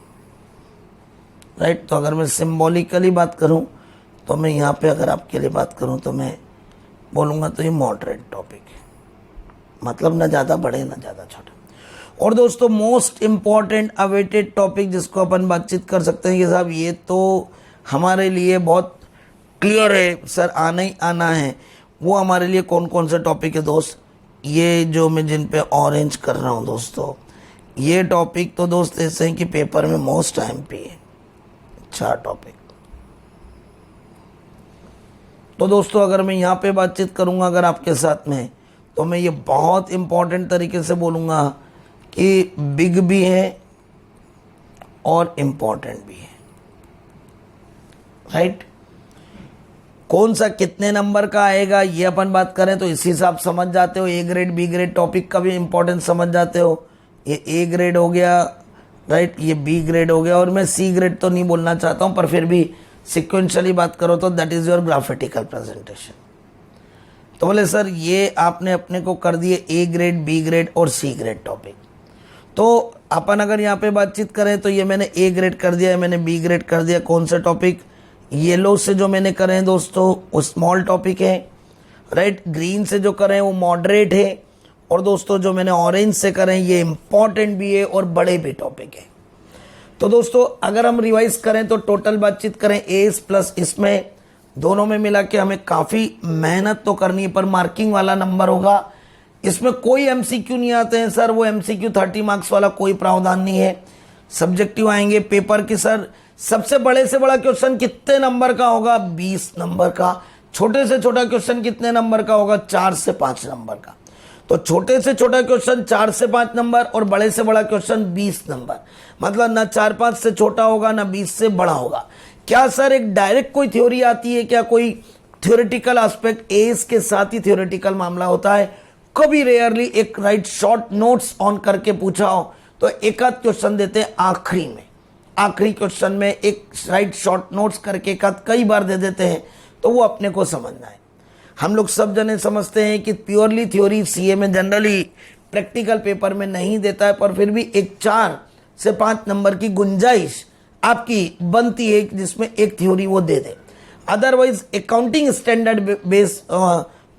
S1: राइट। तो अगर मैं सिंबॉलिकली बात करूं तो मैं यहाँ पे अगर आपके लिए बात करूं तो मैं बोलूँगा तो ये मॉडरेट टॉपिक है, मतलब ना ज़्यादा बड़े ना ज़्यादा छोटे। और दोस्तों मोस्ट इम्पॉर्टेंट अवेटेड टॉपिक जिसको अपन बातचीत कर सकते हैं कि साहब ये तो हमारे लिए बहुत क्लियर है सर, आना ही आना है, वो हमारे लिए कौन कौन सा टॉपिक है दोस्त? ये जो मैं जिन पे ऑरेंज कर रहा हूँ दोस्तों, ये टॉपिक तो दोस्त ऐसे हैं कि पेपर में मोस्ट टाइम पे है, 4 टॉपिक। तो दोस्तों अगर मैं यहाँ पे बातचीत करूँगा अगर आपके साथ में, तो मैं ये बहुत इम्पॉर्टेंट तरीके से बोलूँगा कि बिग भी है और इम्पॉर्टेंट भी है, राइट। कौन सा कितने नंबर का आएगा ये अपन बात करें तो इसी हिसाब समझ जाते हो। A grade B grade topic का भी इम्पोर्टेंस समझ जाते हो। ये ए ग्रेड हो गया, राइट, ये बी ग्रेड हो गया, और मैं सी ग्रेड तो नहीं बोलना चाहता हूँ, पर फिर भी सिक्वेंशली बात करो तो दैट इज़ योर ग्राफिटिकल प्रेजेंटेशन। तो बोले सर ये आपने अपने को कर दिए ए ग्रेड बी ग्रेड और सी ग्रेड टॉपिक। तो अपन अगर यहाँ पे बातचीत करें तो ये मैंने ए ग्रेड कर दिया, मैंने बी ग्रेड कर दिया। कौन सा टॉपिक? येलो से जो मैंने करे हैं दोस्तों वो स्मॉल टॉपिक है, राइट। ग्रीन से जो करें वो मॉडरेट है, और दोस्तों जो मैंने ऑरेंज से करें ये इंपॉर्टेंट भी है और बड़े भी टॉपिक है। तो दोस्तों अगर हम रिवाइज करें तो टोटल बातचीत करें एस प्लस इसमें दोनों में मिला के हमें काफ़ी मेहनत तो करनी है, पर मार्किंग वाला नंबर होगा। इसमें कोई एमसीक्यू नहीं आते हैं सर, वो एमसीक्यू 30 मार्क्स वाला कोई प्रावधान नहीं है। सब्जेक्टिव आएंगे पेपर की सर, सबसे बड़े से बड़ा क्वेश्चन कितने नंबर का होगा? 20 नंबर का। छोटे से छोटा क्वेश्चन कितने नंबर का होगा? 4 से 5 नंबर का। तो छोटे से छोटा क्वेश्चन 4 से 5 नंबर और बड़े से बड़ा क्वेश्चन 20 नंबर, मतलब ना 4-5 से छोटा होगा ना 20 से बड़ा होगा। क्या सर एक डायरेक्ट कोई थ्योरी आती है क्या? कोई थ्योरेटिकल एस्पेक्ट एस के साथ ही थ्योरेटिकल मामला होता है? कभी रेयरली एक राइट शॉर्ट नोट्स ऑन करके पूछा हो तो एक आध क्वेश्चन देते हैं आखिरी में, आखिरी क्वेश्चन में एक राइट शॉर्ट नोट्स करके एक आध कई बार दे देते हैं, तो वो अपने को समझना है। हम लोग सब जने समझते हैं कि प्योरली थ्योरी सीए में जनरली प्रैक्टिकल पेपर में नहीं देता है, पर फिर भी एक 4 से 5 नंबर की गुंजाइश आपकी बनती है जिसमें एक थ्योरी वो दे दे। अदरवाइज अकाउंटिंग स्टैंडर्ड बेस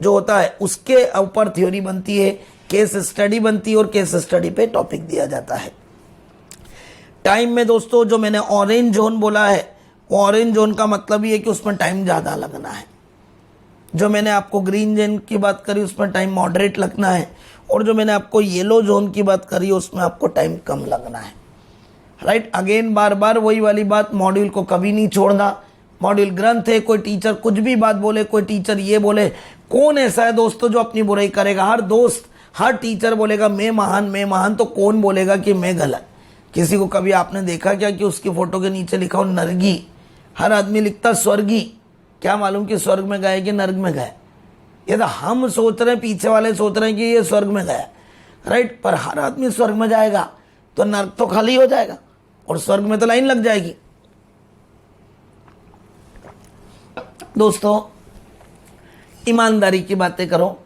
S1: जो होता है उसके ऊपर थ्योरी बनती है, केस स्टडी बनती है और केस स्टडी पे टॉपिक दिया जाता है। टाइम में दोस्तों जो मैंने ऑरेंज जोन बोला है, वो ऑरेंज जोन का मतलब ये है कि उसमें टाइम ज़्यादा लगना है। जो मैंने आपको ग्रीन जोन की बात करी उसमें टाइम मॉडरेट लगना है, और जो मैंने आपको येलो जोन की बात करी उसमें आपको टाइम कम लगना है, राइट। अगेन बार बार वही वाली बात, मॉड्यूल को कभी नहीं छोड़ना। मॉड्यूल ग्रंथ है, कोई टीचर कुछ भी बात बोले, कोई टीचर ये बोले, कौन ऐसा है दोस्तों जो अपनी बुराई करेगा? हर दोस्त हर टीचर बोलेगा मैं महान, तो कौन बोलेगा कि मैं गलत? किसी को कभी आपने देखा क्या कि उसकी फोटो के नीचे लिखा हो नरगी? हर आदमी लिखता स्वर्गी, क्या मालूम कि स्वर्ग में गए कि नर्क में गए? ये तो हम सोच रहे हैं, पीछे वाले सोच रहे हैं कि ये स्वर्ग में गया, राइट। पर हर आदमी स्वर्ग में जाएगा तो नर्क तो खाली हो जाएगा और स्वर्ग में तो लाइन लग जाएगी। दोस्तों ईमानदारी की बातें करो,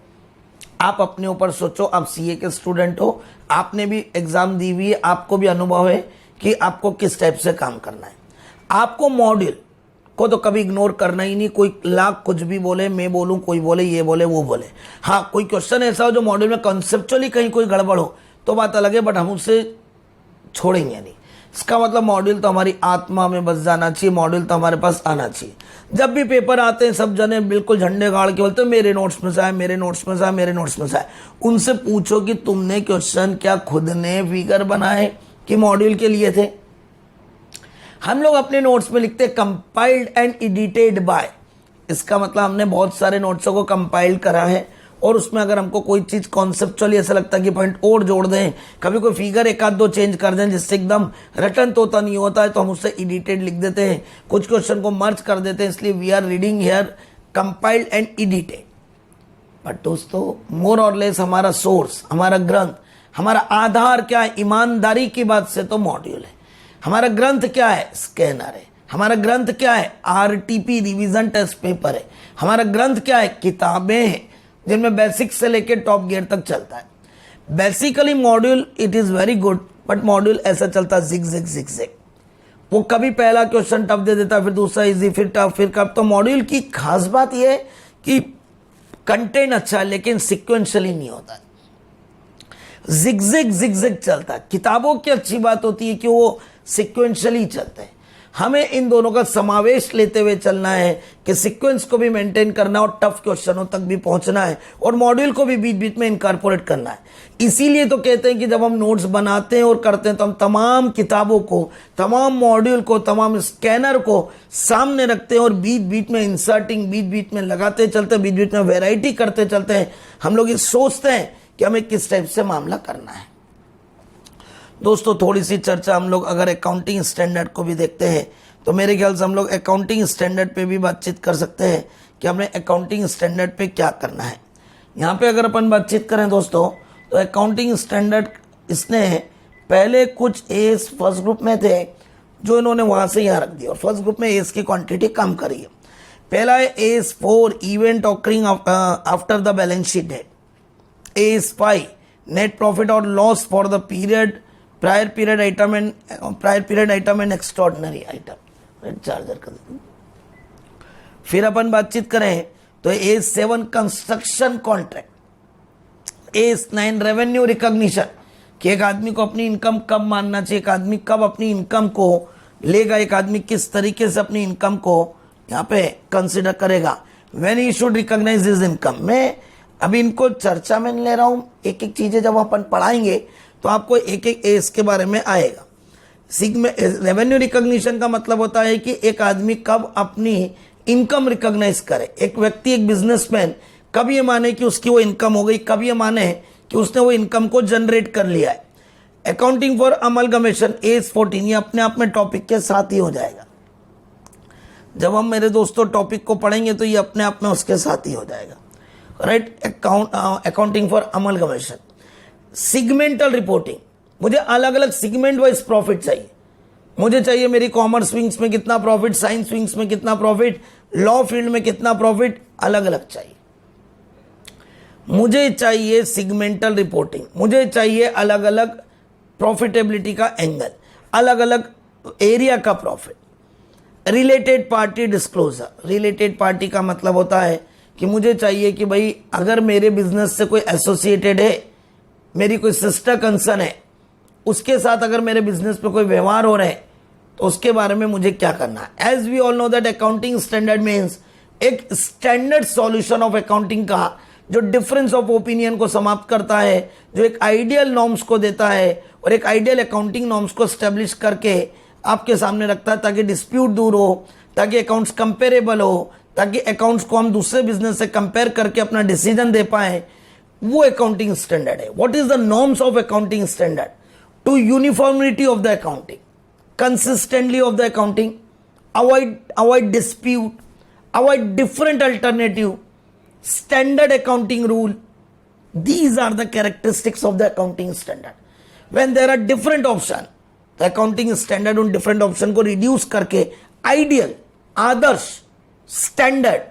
S1: आप अपने ऊपर सोचो। आप सीए के स्टूडेंट हो, आपने भी एग्जाम दी हुई है, आपको भी अनुभव है कि आपको किस टाइप से काम करना है। आपको मॉड्यूल को तो कभी इग्नोर करना ही नहीं। कोई लाख कुछ भी बोले, मैं बोलूं, कोई बोले ये बोले वो बोले, हाँ कोई क्वेश्चन ऐसा हो जो मॉड्यूल में कॉन्सेप्चुअली कहीं कोई गड़बड़ हो तो बात अलग है, बट हम उससे छोड़ेंगे नहीं। इसका मतलब मॉड्यूल तो हमारी आत्मा में बस जाना चाहिए, मॉड्यूल तो हमारे पास आना चाहिए। जब भी पेपर आते हैं सब जने बिल्कुल झंडे गाड़ के बोलते हैं मेरे नोट्स में से आए, मेरे नोट्स में से आए, मेरे नोट्स में से आए। उनसे पूछो कि तुमने क्वेश्चन क्या खुद ने फिगर बनाए कि मॉड्यूल के लिए थे? हम लोग अपने नोट्स में लिखते हैं कंपाइल्ड एंड एडिटेड बाय। इसका मतलब हमने बहुत सारे नोट्सों को कंपाइल करा है और उसमें अगर हमको कोई चीज कॉन्सेप्चुअली ऐसा लगता है कि पॉइंट और जोड़ दें, कभी कोई फिगर एक आध दो चेंज कर दें जिससे एकदम रटन तोता नहीं होता है, तो हम उससे एडिटेड लिख देते हैं। कुछ क्वेश्चन को मर्ज कर देते हैं, इसलिए we are reading here compiled and edited. But दोस्तों मोर और लेस हमारा सोर्स, हमारा ग्रंथ हमारा आधार क्या है, ईमानदारी की बात से तो मॉड्यूल है। हमारा ग्रंथ क्या है, स्कैनर है। हमारा ग्रंथ क्या है, आरटीपी रिवीजन टेस्ट पेपर है। हमारा ग्रंथ क्या है, किताबें हैं जिनमें बेसिक से लेकर टॉप गियर तक चलता है। Basically module it is very good, but module ऐसा चलता है जिग जिग जिग जिग। वो कभी पहला क्वेश्चन टफ दे देता, फिर दूसरा इजी, फिर टफ, फिर कब। तो मॉड्यूल की खास बात यह है कि कंटेंट अच्छा है लेकिन सिक्वेंशली नहीं होता है, जिग जिग चलता है। किताबों की अच्छी बात होती है कि वो सिक्वेंशली चलते हैं। हमें इन दोनों का समावेश लेते हुए चलना है कि सीक्वेंस को भी मेंटेन करना और टफ क्वेश्चनों तक भी पहुंचना है और मॉड्यूल को भी बीच बीच में इनकॉर्पोरेट करना है। इसीलिए तो कहते हैं कि जब हम नोट्स बनाते हैं और करते हैं तो हम तमाम किताबों को, तमाम मॉड्यूल को, तमाम स्कैनर को सामने रखते हैं और बीच बीच में इंसर्टिंग, बीच बीच में लगाते चलते हैं, बीच बीच में वेराइटी करते चलते हैं। हम लोग ये सोचते हैं कि हमें किस टाइप से मामला करना है। दोस्तों थोड़ी सी चर्चा हम लोग अगर अकाउंटिंग स्टैंडर्ड को भी देखते हैं तो मेरे ख्याल से हम लोग अकाउंटिंग स्टैंडर्ड पे भी बातचीत कर सकते हैं कि हमने अकाउंटिंग स्टैंडर्ड पे क्या करना है। यहाँ पे अगर अपन बातचीत करें दोस्तों तो अकाउंटिंग स्टैंडर्ड इसने पहले कुछ एस फर्स्ट ग्रुप में थे जो इन्होंने वहाँ से यहाँ रख दिया और फर्स्ट ग्रुप में एस की क्वान्टिटी कम करी है। पहला है AS 4 event occurring after the balance sheet date. AS 5 net profit और loss for the period prior period item and extraordinary item. Charger कर देते। फिर अपन बातचीत करें तो AS 7 construction contract. AS 9 revenue recognition कि एक आदमी को अपनी इनकम कब मानना चाहिए, एक आदमी कब अपनी इनकम को लेगा, एक आदमी किस तरीके से अपनी इनकम को यहाँ पे कंसिडर करेगा। When he should recognise his income. मैं अभी इनको चर्चा में नहीं ले रहा हूं, एक एक चीजें जब अपन पढ़ाएंगे तो आपको एक एक एस के बारे में आएगा। रेवेन्यू रिकॉग्निशन का मतलब होता है कि एक आदमी कब अपनी इनकम रिकॉग्नाइज करे। एक व्यक्ति, एक बिजनेसमैन कब ये माने कि उसकी वो इनकम हो गई, कब ये माने कि उसने वो इनकम को जनरेट कर लिया है। अकाउंटिंग फॉर अमलगमेशन एस 14 ये अपने आप में टॉपिक के साथ ही हो जाएगा। जब हम मेरे दोस्तों टॉपिक को पढ़ेंगे तो ये अपने आप में उसके साथ ही हो जाएगा, right. Accounting for amalgamation. Segmental reporting, मुझे अलग अलग सिगमेंट वाइज प्रॉफिट चाहिए। मुझे चाहिए मेरी कॉमर्स विंग्स में कितना प्रॉफिट, साइंस विंग्स में कितना प्रॉफिट, लॉ फील्ड में कितना प्रॉफिट, अलग अलग चाहिए। मुझे चाहिए सिगमेंटल रिपोर्टिंग, मुझे चाहिए अलग अलग प्रॉफिटेबिलिटी का एंगल, अलग अलग एरिया का profit. Related party disclosure. Related party का मतलब होता है कि मुझे चाहिए कि भाई अगर मेरे बिजनेस से कोई एसोसिएटेड है, मेरी कोई सिस्टर कंसर्न है, उसके साथ अगर मेरे बिजनेस पे कोई व्यवहार हो रहे हैं तो उसके बारे में मुझे क्या करना है। As we all know that accounting standard means एक स्टैंडर्ड सॉल्यूशन ऑफ अकाउंटिंग का जो डिफरेंस ऑफ ओपिनियन को समाप्त करता है, जो एक आइडियल नॉर्म्स को देता है और एक आइडियल अकाउंटिंग नॉर्म्स को स्टैब्लिश करके आपके सामने रखता है ताकि डिस्प्यूट दूर हो, ताकि अकाउंट्स कंपेरेबल हो, ताकि अकाउंट्स को हम दूसरे बिजनेस से कंपेयर करके अपना डिसीजन दे पाए। वो अकाउंटिंग स्टैंडर्ड है। What is the norms of accounting standard? To uniformity of the accounting, consistently of the accounting, avoid dispute, avoid different alternative, standard accounting rule. These are the characteristics of the accounting standard. When there are different option, the accounting standard उन different option को reduce करके ideal, आदर्श, standard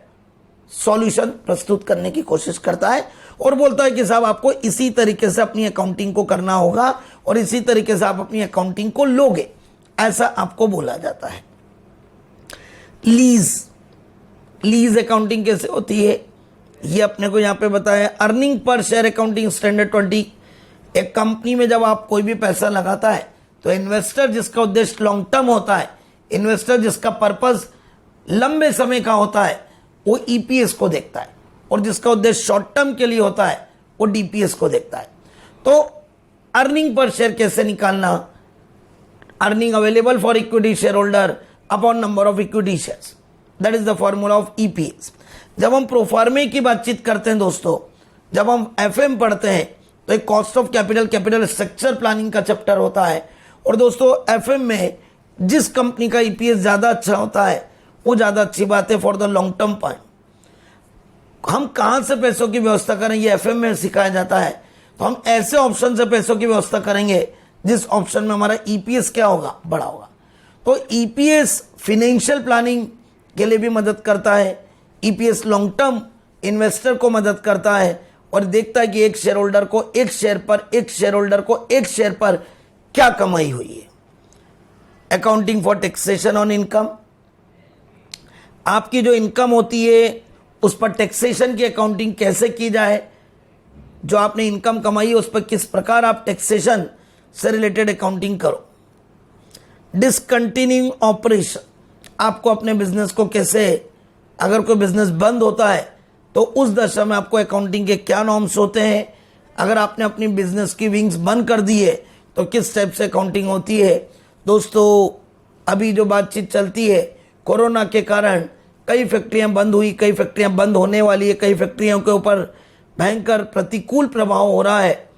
S1: solution प्रस्तुत करने की कोशिश करता है और बोलता है कि साहब आपको इसी तरीके से अपनी अकाउंटिंग को करना होगा और इसी तरीके से आप अपनी अकाउंटिंग को लोगे, ऐसा आपको बोला जाता है। लीज अकाउंटिंग कैसे होती है ये अपने को यहाँ पे बताया। Earning per share accounting standard 20। एक कंपनी में जब आप कोई भी पैसा लगाता है तो इन्वेस्टर जिसका उद्देश्य लॉन्ग टर्म होता है, इन्वेस्टर जिसका पर्पस लंबे समय का होता है, वो ईपीएस को देखता है और जिसका उद्देश्य शॉर्ट टर्म के लिए होता है वो डीपीएस को देखता है। तो अर्निंग पर शेयर कैसे निकालना? Earning available for equity share holder upon number of equity shares, that is the formula of EPS. जब हम प्रोफार्मे की बातचीत करते हैं दोस्तों, जब हम एफएम पढ़ते हैं तो एक cost of capital structure planning का चैप्टर होता है और दोस्तों एफएम में जिस कंपनी का ईपीएस ज्यादा अच्छा होता है वो ज्यादा अच्छी बात है for the long term point. हम कहां से पैसों की व्यवस्था करें ये एफएम में सिखाया जाता है। तो हम ऐसे ऑप्शन से पैसों की व्यवस्था करेंगे जिस ऑप्शन में हमारा ईपीएस क्या होगा, बड़ा होगा। तो ईपीएस फाइनेंशियल प्लानिंग के लिए भी मदद करता है, ईपीएस लॉन्ग टर्म इन्वेस्टर को मदद करता है और देखता है कि एक शेयर होल्डर को एक शेयर पर, एक शेयर होल्डर को एक शेयर पर क्या कमाई हुई है। Accounting for taxation on income, आपकी जो इनकम होती है उस पर टैक्सेशन की अकाउंटिंग कैसे की जाए, जो आपने इनकम कमाई है उस पर किस प्रकार आप टैक्सेशन से रिलेटेड अकाउंटिंग करो। डिसकंटिन्यूइंग ऑपरेशन, आपको अपने बिजनेस को कैसे, अगर कोई बिजनेस बंद होता है तो उस दशा में आपको अकाउंटिंग के क्या नॉर्म्स होते हैं, अगर आपने अपनी बिजनेस की विंग्स बंद कर दी है तो किस टाइप से अकाउंटिंग होती है। दोस्तों, अभी जो बातचीत चलती है, कोरोना के कारण कई फैक्ट्रियां बंद हुई, कई फैक्ट्रियां बंद होने वाली है, कई फैक्ट्रियों के ऊपर भयंकर प्रतिकूल प्रभाव हो रहा है।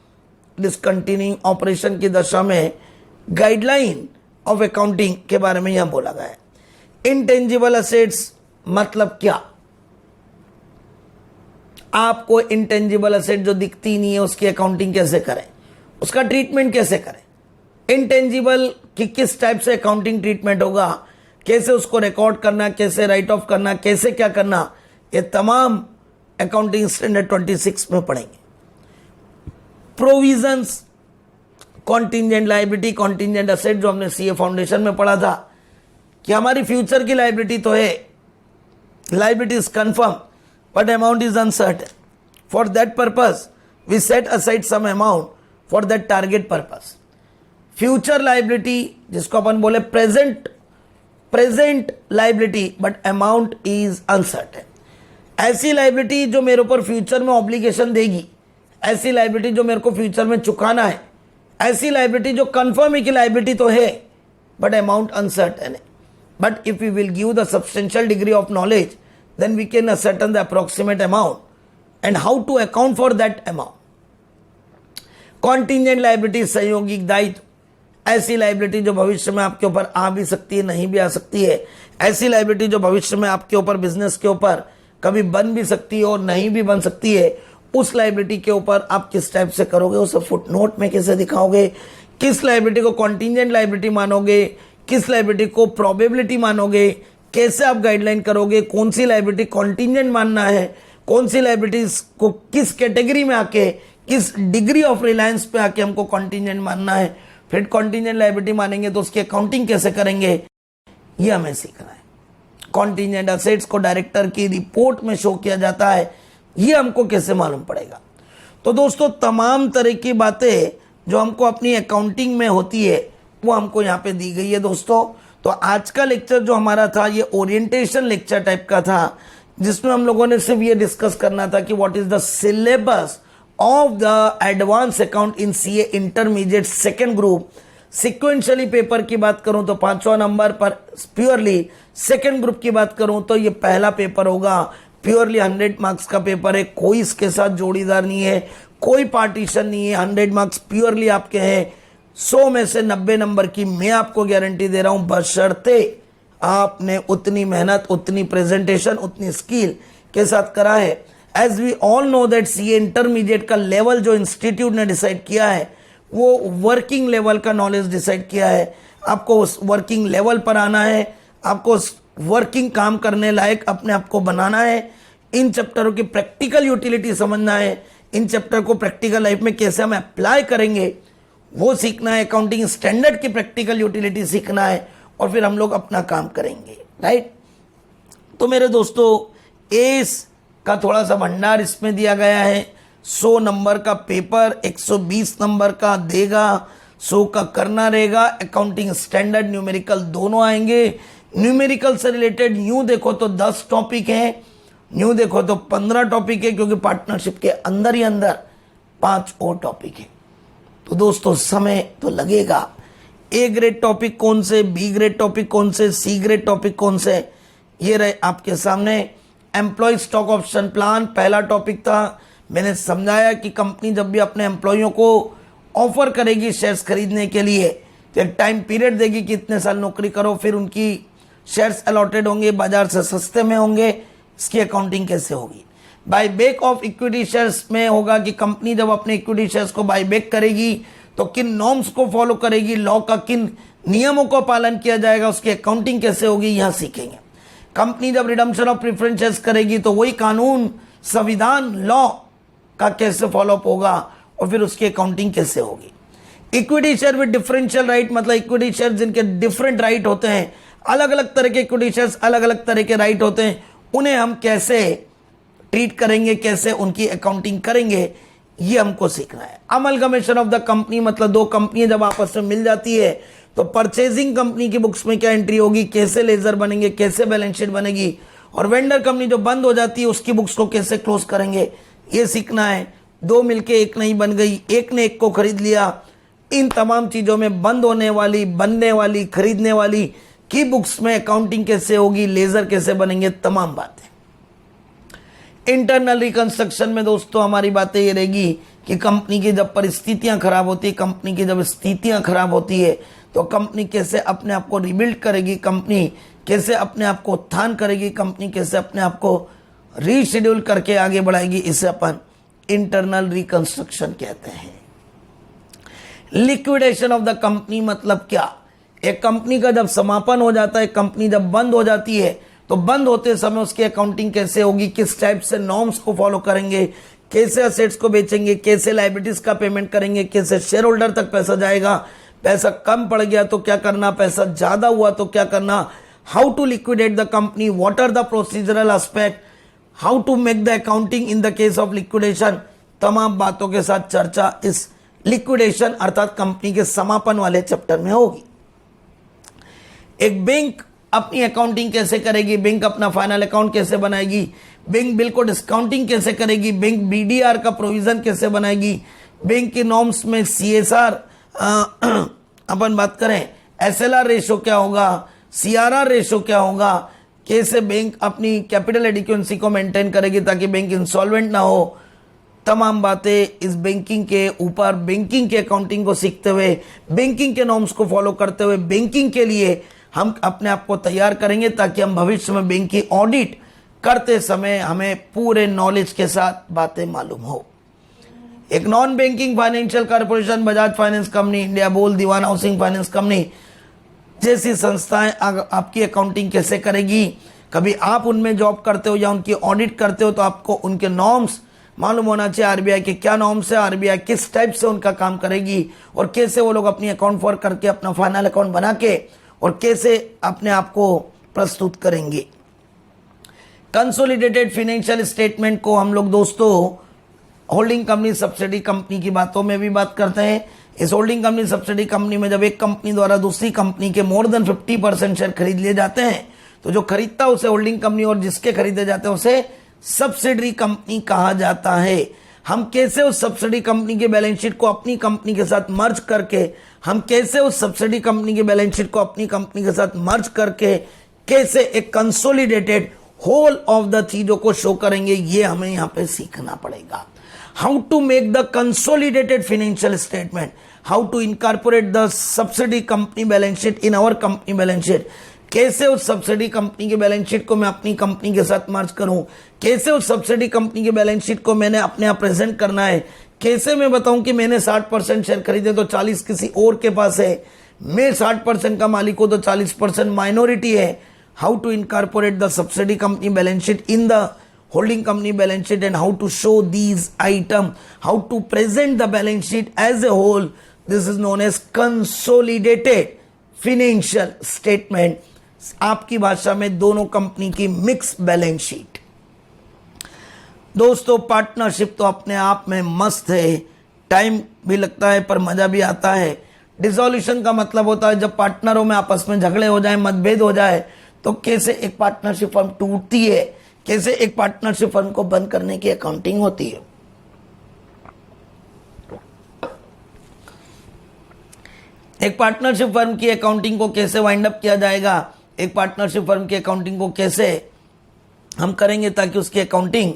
S1: डिसकंटिन्यूइंग ऑपरेशन की दशा में गाइडलाइन ऑफ अकाउंटिंग के बारे में यहां बोला गया है। इंटेंजिबल असेट्स मतलब क्या, आपको इंटेंजिबल असेट जो दिखती नहीं है उसकी अकाउंटिंग कैसे करें, उसका ट्रीटमेंट कैसे करें, इंटेंजिबल की किस टाइप से अकाउंटिंग ट्रीटमेंट होगा, कैसे उसको रिकॉर्ड करना, कैसे राइट ऑफ करना, कैसे क्या करना, ये तमाम अकाउंटिंग स्टैंडर्ड 26 में पढ़ेंगे। Provisions, contingent liability, contingent asset, जो हमने सीए फाउंडेशन में पढ़ा था कि हमारी फ्यूचर की लायबिलिटी तो है, liability is confirm but amount is uncertain, for that purpose we set aside some amount for that target purpose. Future liability जिसको अपन बोले present liability but amount is uncertain, ऐसी लायबिलिटी जो मेरे ऊपर फ्यूचर में ऑब्लिगेशन देगी, ऐसी लायबिलिटी जो मेरे को फ्यूचर में चुकाना है, ऐसी लायबिलिटी जो कंफर्म है कि लायबिलिटी तो है बट अमाउंट अनसर्टेन है। But if we will give the substantial degree of knowledge then we can ascertain the approximate amount and how to account for that amount. Contingent liability, संयोगिक दायित्व, ऐसी liability जो भविष्य में आपके ऊपर आ भी सकती है, नहीं भी आ सकती है, ऐसी लाइबिलिटी जो भविष्य में आपके ऊपर, बिजनेस के ऊपर कभी बन भी सकती है और नहीं भी बन सकती है, उस लाइबिलिटी के ऊपर आप किस टाइप से करोगे, उसे फुटनोट में कैसे दिखाओगे, किस लाइबिलिटी को कॉन्टिंजेंट लाइबिलिटी मानोगे, किस लाइबिलिटी को प्रोबेबिलिटी मानोगे, कैसे आप गाइडलाइन करोगे, कौन सी लाइबिलिटी कॉन्टिंजेंट मानना है, कौन सी लाइबिलिटीज को किस कैटेगरी में आके, किस डिग्री ऑफ रिलायंस पे आके हमको कॉन्टिंजेंट मानना है, फिर कॉन्टिंजेंट लाइबिलिटी मानेंगे तो उसकी अकाउंटिंग कैसे करेंगे, ये हमें सीखना है। कॉन्टिंजेंट असेट्स को डायरेक्टर की रिपोर्ट में शो किया जाता है, ये हमको कैसे मालूम पड़ेगा। तो दोस्तों, तमाम तरह की बातें जो हमको अपनी अकाउंटिंग में होती है वो हमको यहाँ पे दी गई है दोस्तों। तो आज का लेक्चर जो हमारा था ये ओरिएंटेशन लेक्चर टाइप का था, जिसमें हम लोगों ने सिर्फ ये डिस्कस करना था कि what is the syllabus of the advance account in CA intermediate second group. Sequentially paper की बात करूं तो 5वां नंबर पर, प्योरली सेकेंड ग्रुप की बात करूं तो ये पहला पेपर होगा, प्योरली 100 मार्क्स का पेपर है, कोई इसके साथ जोड़ीदार नहीं है, कोई पार्टीशन नहीं है, 100 मार्क्स प्योरली आपके हैं। 100 में से 90 नंबर की मैं आपको गारंटी दे रहा हूं, बशर्ते आपने उतनी मेहनत, उतनी प्रेजेंटेशन, उतनी स्किल के साथ करा है। As we all know that CA intermediate का लेवल जो इंस्टीट्यूट ने डिसाइड किया है वो वर्किंग लेवल का नॉलेज डिसाइड किया है। आपको उस वर्किंग लेवल पर आना है, आपको उस वर्किंग काम करने लायक अपने आप को बनाना है, इन चैप्टरों की प्रैक्टिकल यूटिलिटी समझना है, इन चैप्टर को प्रैक्टिकल लाइफ में कैसे हम अप्लाई करेंगे वो सीखना है, अकाउंटिंग स्टैंडर्ड की प्रैक्टिकल यूटिलिटी सीखना है और फिर हम लोग अपना काम करेंगे, राइट। तो मेरे दोस्तों, एस का थोड़ा सा भंडार इसमें दिया गया है। 100 नंबर का पेपर 120 नंबर का देगा, 100 का करना रहेगा। अकाउंटिंग स्टैंडर्ड, न्यूमेरिकल दोनों आएंगे। न्यूमेरिकल से रिलेटेड न्यू देखो तो 10 टॉपिक है, न्यू देखो तो 15 टॉपिक है, क्योंकि पार्टनरशिप के अंदर ही अंदर 5 और टॉपिक है। तो दोस्तों, समय तो लगेगा। ए ग्रेड टॉपिक कौन से, बी ग्रेड टॉपिक कौन से, सी ग्रेड टॉपिक कौन से, ये रहे आपके सामने। एम्प्लॉय स्टॉक ऑप्शन प्लान पहला टॉपिक था। मैंने समझाया कि कंपनी जब भी अपने एम्प्लॉयों को ऑफर करेगी शेयर्स खरीदने के लिए तो एक टाइम पीरियड देगी कि इतने साल नौकरी करो, फिर उनकी शेयर्स अलॉटेड होंगे, बाजार से सस्ते में होंगे। इसकी अकाउंटिंग कैसे होगी। Buy back of equity shares में होगा कि कंपनी जब अपने इक्विटी शेयर्स को बाय बैक करेगी तो किन नॉर्म्स को फॉलो करेगी, लॉ का किन नियमों को पालन किया जाएगा, उसकी अकाउंटिंग कैसे होगी, यहां सीखेंगे। कंपनी जब रिडम्पशन ऑफ प्रेफरेंस शेयर्स करेगी तो वही कानून, संविधान, लॉ का कैसे फॉलोअप होगा और फिर उसकी अकाउंटिंग कैसे होगी। Equity share with differential right, मतलब इक्विटी शेयर जिनके डिफरेंट राइट होते हैं, अलग अलग तरह के इक्विटी शेयर्स, अलग अलग तरह के राइट होते हैं, उन्हें हम कैसे ट्रीट करेंगे, कैसे उनकी अकाउंटिंग करेंगे, ये हमको सीखना है। अमलगमेशन ऑफ द कंपनी, मतलब दो कंपनियां जब आपस में मिल जाती है तो परचेजिंग कंपनी की बुक्स में क्या एंट्री होगी, कैसे लेजर बनेंगे, कैसे बैलेंस शीट बनेगी, और वेंडर कंपनी जो बंद हो जाती है उसकी बुक्स को कैसे क्लोज करेंगे, ये सीखना है। दो मिलके एक नहीं बन गई, एक ने एक को खरीद लिया, इन तमाम चीजों में बंद होने वाली, बनने वाली, खरीदने वाली की बुक्स में अकाउंटिंग कैसे होगी, लेजर कैसे बनेंगे, तमाम बातें। इंटरनल रिकंस्ट्रक्शन में दोस्तों हमारी बातें ये रहेगी कि कंपनी की जब परिस्थितियां खराब होती है, कंपनी की जब स्थितियां खराब होती है तो कंपनी कैसे अपने आप को रिबिल्ड करेगी, कंपनी कैसे अपने आप को उत्थान करेगी, कंपनी कैसे अपने आप को रीशेड्यूल करके आगे बढ़ाएगी, इसे अपन इंटरनल रिकंस्ट्रक्शन कहते हैं। लिक्विडेशन ऑफ द कंपनी मतलब क्या, एक कंपनी का जब समापन हो जाता है, कंपनी जब बंद हो जाती है तो बंद होते समय उसकी अकाउंटिंग कैसे होगी, किस टाइप से नॉर्म्स को फॉलो करेंगे, कैसे असेट्स को बेचेंगे, कैसे लायबिलिटीज का पेमेंट करेंगे, कैसे शेयर होल्डर तक पैसा जाएगा, पैसा कम पड़ गया तो क्या करना, पैसा ज्यादा हुआ तो क्या करना, how to liquidate the company, what are the procedural aspect, how to make the accounting in the case of liquidation, तमाम बातों के साथ चर्चा इस लिक्विडेशन अर्थात कंपनी के समापन वाले चैप्टर में होगी। एक बैंक अपनी अकाउंटिंग कैसे करेगी, बैंक अपना फाइनल अकाउंट कैसे बनाएगी, बैंक बिल को डिस्काउंटिंग कैसे करेगी, बैंक बीडीआर का प्रोविजन कैसे बनाएगी, बैंक के नॉर्म्स में सीएसआर अपन बात करें, एसएलआर रेशो क्या होगा, सीआरआर रेशो क्या होगा, कैसे बैंक अपनी कैपिटल एडिक्वेंसी को मेंटेन करेगी ताकि बैंक इंसॉल्वेंट ना हो, तमाम बातें इस बैंकिंग के ऊपर, बैंकिंग के अकाउंटिंग को सीखते हुए, बैंकिंग के नॉर्म्स को फॉलो करते हुए बैंकिंग के लिए हम अपने आप को तैयार करेंगे ताकि हम भविष्य में बैंक की ऑडिट करते समय हमें पूरे नॉलेज के साथ बातें मालूम हो। एक non banking financial corporation, Bajaj finance company, Indiabulls, Dewan housing finance company जैसी संस्थाएं आपकी अकाउंटिंग कैसे करेगी, कभी आप उनमें जॉब करते हो या उनकी ऑडिट करते हो तो आपको उनके नॉर्म्स मालूम होना चाहिए, आरबीआई के क्या नॉर्म्स है, आरबीआई किस टाइप से उनका काम करेगी और कैसे वो लोग अपनी अकाउंट फॉर करके अपना फाइनल अकाउंट बना के और कैसे अपने आप को प्रस्तुत करेंगे। कंसोलिडेटेड फाइनेंशियल स्टेटमेंट को हम लोग दोस्तों होल्डिंग कंपनी, सब्सिडी कंपनी की बातों में भी बात करते हैं। इस होल्डिंग कंपनी, सब्सिडी कंपनी में जब एक कंपनी द्वारा दूसरी कंपनी के मोर देन 50% शेयर खरीद लिए जाते हैं तो जो खरीदता है उसे होल्डिंग कंपनी और जिसके खरीदे जाते हैं उसे सब्सिडरी कंपनी कहा जाता है। हम कैसे उस सब्सिडी कंपनी के बैलेंस शीट को अपनी कंपनी के साथ मर्ज करके, हम कैसे उस सब्सिडी कंपनी के बैलेंस शीट को अपनी कंपनी के साथ मर्ज करके कैसे एक कंसोलिडेटेड होल ऑफ द चीजों को शो करेंगे, ये हमें यहां पे सीखना पड़ेगा। How to make the consolidated financial statement, how to incorporate the subsidy company balance sheet in our company balance sheet, कैसे उस सब्सिडी कंपनी के बैलेंस शीट को मैं अपनी कंपनी के साथ मर्ज करूं, कैसे उस सब्सिडी कंपनी के बैलेंस शीट को मैंने अपने आप प्रेजेंट करना है, कैसे मैं बताऊं कि मैंने 60% शेयर खरीदे तो 40 किसी और के पास है, मैं 60% का मालिक हूं तो 40% माइनॉरिटी है। How to incorporate the subsidy company balance sheet in the holding company balance sheet and how to show these item, how to present the balance sheet as a whole, this is known as consolidated financial statement. आपकी भाषा में दोनों company की mix balance sheet. दोस्तों partnership तो अपने आप में मस्त है, टाइम भी लगता है पर मजा भी आता है। डिसोल्यूशन का मतलब होता है जब पार्टनरों में आपस में झगड़े हो जाए, मतभेद हो जाए तो कैसे एक पार्टनरशिप फर्म टूटती है, कैसे एक पार्टनरशिप फर्म को बंद करने की अकाउंटिंग होती है। एक पार्टनरशिप फर्म की अकाउंटिंग को कैसे वाइंड अप किया जाएगा, एक पार्टनरशिप फर्म की अकाउंटिंग को कैसे हम करेंगे ताकि उसकी अकाउंटिंग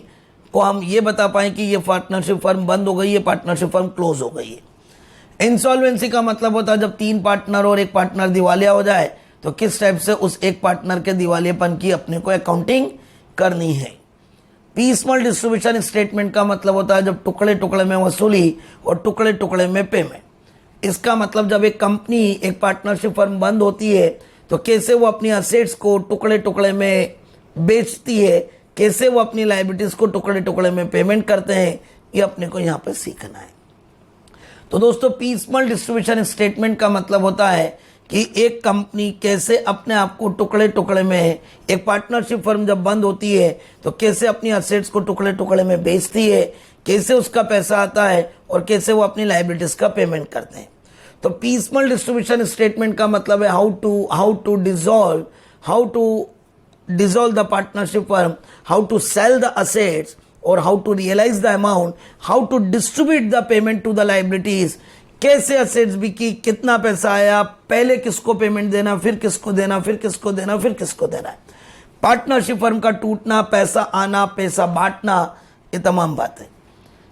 S1: को हम ये बता पाए कि ये पार्टनरशिप फर्म बंद हो गई है, पार्टनरशिप फर्म क्लोज हो गई है। इंसॉल्वेंसी का मतलब होता है जब 3 पार्टनर और एक पार्टनर दिवालिया हो जाए तो किस टाइप से उस एक पार्टनर के दिवालियापन की अपने को अकाउंटिंग करनी है। पीसमल डिस्ट्रीब्यूशन स्टेटमेंट का मतलब होता है जब टुकड़े टुकड़े में वसूली और टुकड़े टुकड़े में पेमेंट। इसका मतलब जब एक कंपनी, एक पार्टनरशिप फर्म बंद होती है तो कैसे वो अपनी असेट्स को टुकड़े टुकड़े में बेचती है, कैसे वो अपनी लायबिलिटीज को टुकड़े टुकड़े में पेमेंट करते हैं, ये अपने को यहाँ पे सीखना है। तो दोस्तों, पीसमल डिस्ट्रीब्यूशन स्टेटमेंट का मतलब होता है कि एक कंपनी कैसे अपने आप को टुकड़े टुकड़े में, एक पार्टनरशिप फर्म जब बंद होती है तो कैसे अपनी असेट्स को टुकड़े टुकड़े में बेचती है, कैसे उसका पैसा आता है और कैसे वो अपनी लायबिलिटीज का पेमेंट करते हैं। तो पीसमल डिस्ट्रीब्यूशन स्टेटमेंट का मतलब है how to dissolve the partnership firm, how to sell the assets और how to realize the amount, how to distribute the payment to the liabilities, कैसे assets बिकी, कितना पैसा आया, पहले किसको पेमेंट देना, फिर किसको देना, फिर किसको देना, फिर किसको देना है। पार्टनरशिप फर्म का टूटना, पैसा आना, पैसा बांटना, ये तमाम बातें।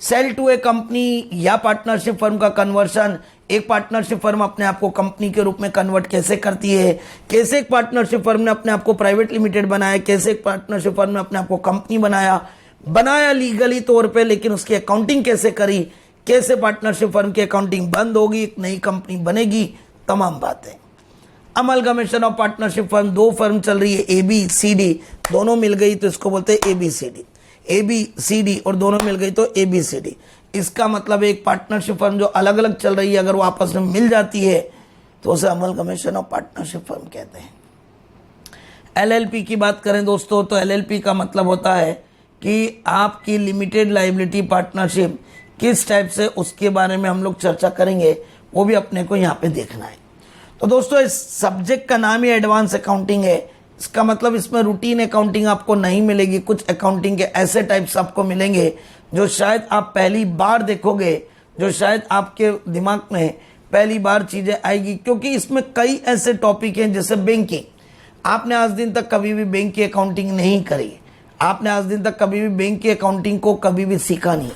S1: सेल टू ए कंपनी या पार्टनरशिप फर्म का कन्वर्शन, एक पार्टनरशिप फर्म अपने आप को कंपनी के रूप में कन्वर्ट कैसे करती है, कैसे एक पार्टनरशिप फर्म ने अपने आप को प्राइवेट लिमिटेड बनाया, कैसे एक पार्टनरशिप फर्म ने अपने आप को कंपनी बनाया लीगली तौर पे, लेकिन उसकी अकाउंटिंग कैसे करी, कैसे पार्टनरशिप फर्म की अकाउंटिंग बंद होगी, एक नई कंपनी बनेगी, तमाम बातें। अमलगमेशन ऑफ पार्टनरशिप फर्म, दो फर्म चल रही है ABCD, दोनों मिल गई तो इसको बोलते हैं ABCD और दोनों मिल गई तो ABCD। इसका मतलब एक पार्टनरशिप फर्म जो अलग अलग चल रही है अगर वो आपस में मिल जाती है तो उसे अमलगमेशन ऑफ पार्टनरशिप फर्म कहते हैं। LLP की बात करें दोस्तों तो LLP का मतलब होता है कि आपकी लिमिटेड लायबिलिटी पार्टनरशिप किस टाइप से, उसके बारे में हम लोग चर्चा करेंगे, वो भी अपने को यहाँ पे देखना है। तो दोस्तों, इस सब्जेक्ट का नाम ही एडवांस अकाउंटिंग है। इसका मतलब इसमें रूटीन अकाउंटिंग आपको नहीं मिलेगी, कुछ अकाउंटिंग के ऐसे टाइप्स आपको मिलेंगे जो शायद आप पहली बार देखोगे, जो शायद आपके दिमाग में पहली बार चीजें आएगी, क्योंकि इसमें कई ऐसे टॉपिक हैं जैसे बैंकिंग। आपने आज दिन तक कभी भी बैंक की अकाउंटिंग नहीं करी, आपने आज दिन तक कभी भी बैंक की अकाउंटिंग को कभी भी सीखा नहीं,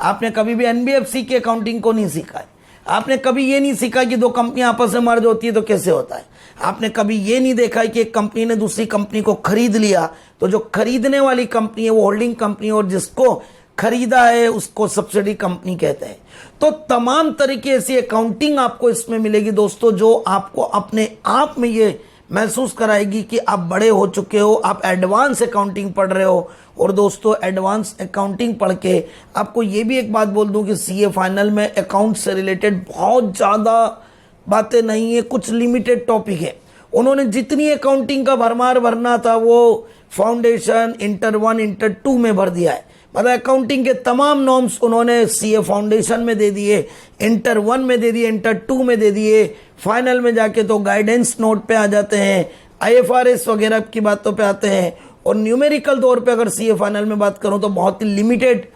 S1: आपने कभी भी NBFC की अकाउंटिंग को नहीं सीखा है, आपने कभी ये नहीं सीखा कि दो कंपनियां आपस में मर्ज होती है तो कैसे होता है, आपने कभी ये नहीं देखा है कि एक कंपनी ने दूसरी कंपनी को खरीद लिया तो जो खरीदने वाली कंपनी है वो होल्डिंग कंपनी और जिसको खरीदा है उसको सब्सिडी कंपनी कहते हैं। तो तमाम तरीके से अकाउंटिंग आपको इसमें मिलेगी दोस्तों, जो आपको अपने आप में ये महसूस कराएगी कि आप बड़े हो चुके हो, आप एडवांस अकाउंटिंग पढ़ रहे हो। और दोस्तों, एडवांस अकाउंटिंग पढ़ के आपको ये भी एक बात बोल दूं कि CA फाइनल में अकाउंट से रिलेटेड बहुत ज़्यादा बातें नहीं है, कुछ लिमिटेड टॉपिक है। उन्होंने जितनी अकाउंटिंग का भरमार भरना था वो फाउंडेशन, इंटर 1, इंटर 2 में भर दिया है। मतलब अकाउंटिंग के तमाम नॉर्म्स उन्होंने CA फाउंडेशन में दे दिए, इंटर 1 में दे दिए, इंटर 2 में दे दिए, फाइनल में जाके तो गाइडेंस नोट पे आ जाते हैं, IFRS वगैरह की बातों पे आते हैं। और न्यूमेरिकल तौर पे अगर CA फाइनल में बात करूं तो बहुत ही लिमिटेड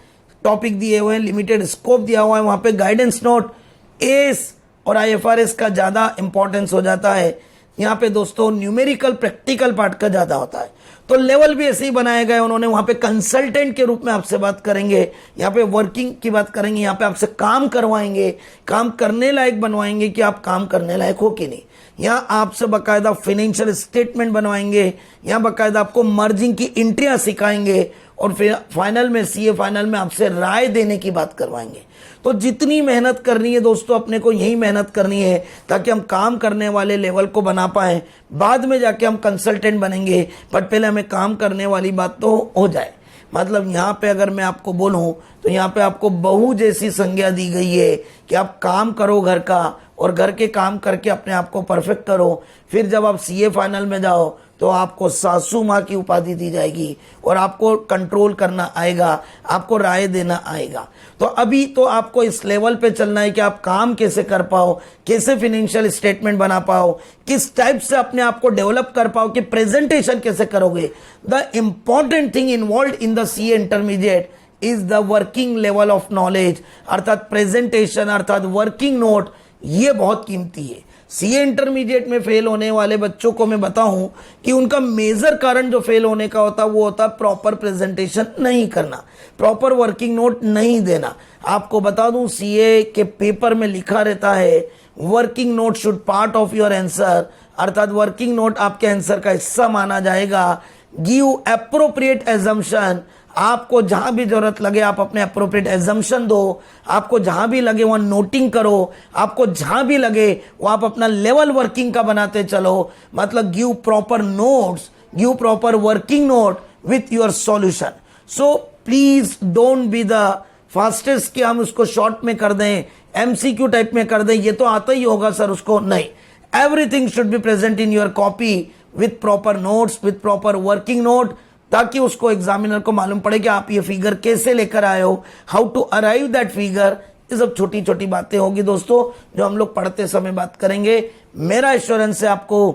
S1: टॉपिक दिए हुए हैं, लिमिटेड स्कोप दिया हुआ है, वहां पे गाइडेंस नोट, एस और IFRS का ज़्यादा इंपॉर्टेंस हो जाता है। यहाँ पे दोस्तों न्यूमेरिकल प्रैक्टिकल पार्ट का ज़्यादा होता है। तो लेवल भी ऐसे ही बनाए गए उन्होंने, वहाँ पे कंसल्टेंट के रूप में आपसे बात करेंगे, यहाँ पे वर्किंग की बात करेंगे, यहाँ पे आपसे काम करवाएंगे, काम करने लायक बनवाएंगे कि आप काम करने लायक हो कि नहीं। यहाँ आपसे बाकायदा फाइनेंशियल स्टेटमेंट बनवाएंगे, यहाँ बाकायदा आपको मर्जिंग की एंट्रियाँ सिखाएंगे और फिर फाइनल में CA फाइनल में आपसे राय देने की बात करवाएंगे। तो जितनी मेहनत करनी है दोस्तों, अपने को यही मेहनत करनी है ताकि हम काम करने वाले लेवल को बना पाएं। बाद में जाके हम कंसल्टेंट बनेंगे, बट पहले हमें काम करने वाली बात तो हो जाए। मतलब यहाँ पे अगर मैं आपको बोलूँ तो यहाँ पे आपको बहू जैसी संज्ञा दी गई है कि आप काम करो घर का और घर के काम करके अपने आप को परफेक्ट करो। फिर जब आप CA फाइनल में जाओ तो आपको सासू माँ की उपाधि दी जाएगी और आपको कंट्रोल करना आएगा, आपको राय देना आएगा। तो अभी तो आपको इस लेवल पे चलना है कि आप काम कैसे कर पाओ, कैसे फाइनेंशियल स्टेटमेंट बना पाओ, किस टाइप से अपने आप को डेवलप कर पाओ, कि प्रेजेंटेशन कैसे करोगे। The important thing involve in the CA intermediate is the working level of knowledge, अर्थात प्रेजेंटेशन, अर्थात वर्किंग नोट, ये बहुत कीमती है। CA इंटरमीडिएट में फेल होने वाले बच्चों को मैं बताऊं कि उनका मेजर कारण जो फेल होने का होता है वो होता है प्रॉपर प्रेजेंटेशन नहीं करना, प्रॉपर वर्किंग नोट नहीं देना। आपको बता दूं CA के पेपर में लिखा रहता है working note should part of your answer, अर्थात वर्किंग नोट आपके आंसर का हिस्सा माना जाएगा। गिव एप्रोप्रिएट एजम्पशन, आपको जहां भी जरूरत लगे आप अपने अप्रोप्रिएट एजम्पशन दो, आपको जहां भी लगे वहां नोटिंग करो, आपको जहां भी लगे वो आप अपना लेवल वर्किंग का बनाते चलो, मतलब give proper notes, give proper working note with your solution. So please don't be the fastest कि हम उसको शॉर्ट में कर दें, एमसीक्यू टाइप में कर दें, ये तो आता ही होगा सर उसको. नहीं, everything should be present in your copy with proper notes, with proper working note, ताकि उसको एग्जामिनर को मालूम पड़े कि आप ये फिगर कैसे लेकर आए हो, how to arrive that figure. ये सब छोटी छोटी बातें होगी दोस्तों जो हम लोग पढ़ते समय बात करेंगे. मेरा एश्योरेंस है आपको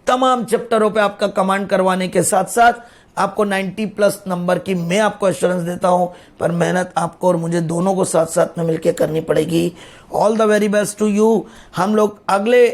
S1: तमाम चैप्टरों पे आपका कमांड करवाने के साथ साथ आपको 90+ नंबर की मैं आपको एश्योरेंस देता हूं, पर मेहनत आपको और मुझे दोनों को साथ साथ में मिलकर करनी पड़ेगी. All the very best to you. हम लोग अगले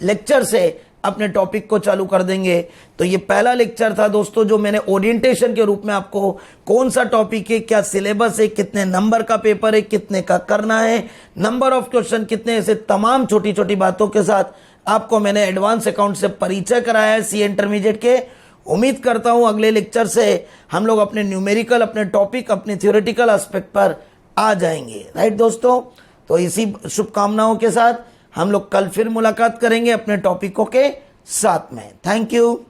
S1: लेक्चर से अपने टॉपिक को चालू कर देंगे. तो ये पहला लेक्चर था दोस्तों जो मैंने ओरिएंटेशन के रूप में आपको कौन सा टॉपिक है, क्या सिलेबस है, कितने नंबर का पेपर है, कितने का करना है, नंबर ऑफ क्वेश्चन कितने, ऐसे तमाम छोटी छोटी बातों के साथ आपको मैंने एडवांस अकाउंट से परिचय कराया है सीए इंटरमीडिएट के. उम्मीद करता हूं अगले लेक्चर से हम लोग अपने न्यूमेरिकल, अपने टॉपिक, अपने थ्योरेटिकल एस्पेक्ट पर आ जाएंगे. राइट दोस्तों, तो इसी शुभकामनाओं के साथ हम लोग कल फिर मुलाकात करेंगे अपने टॉपिकों के साथ में. Thank you.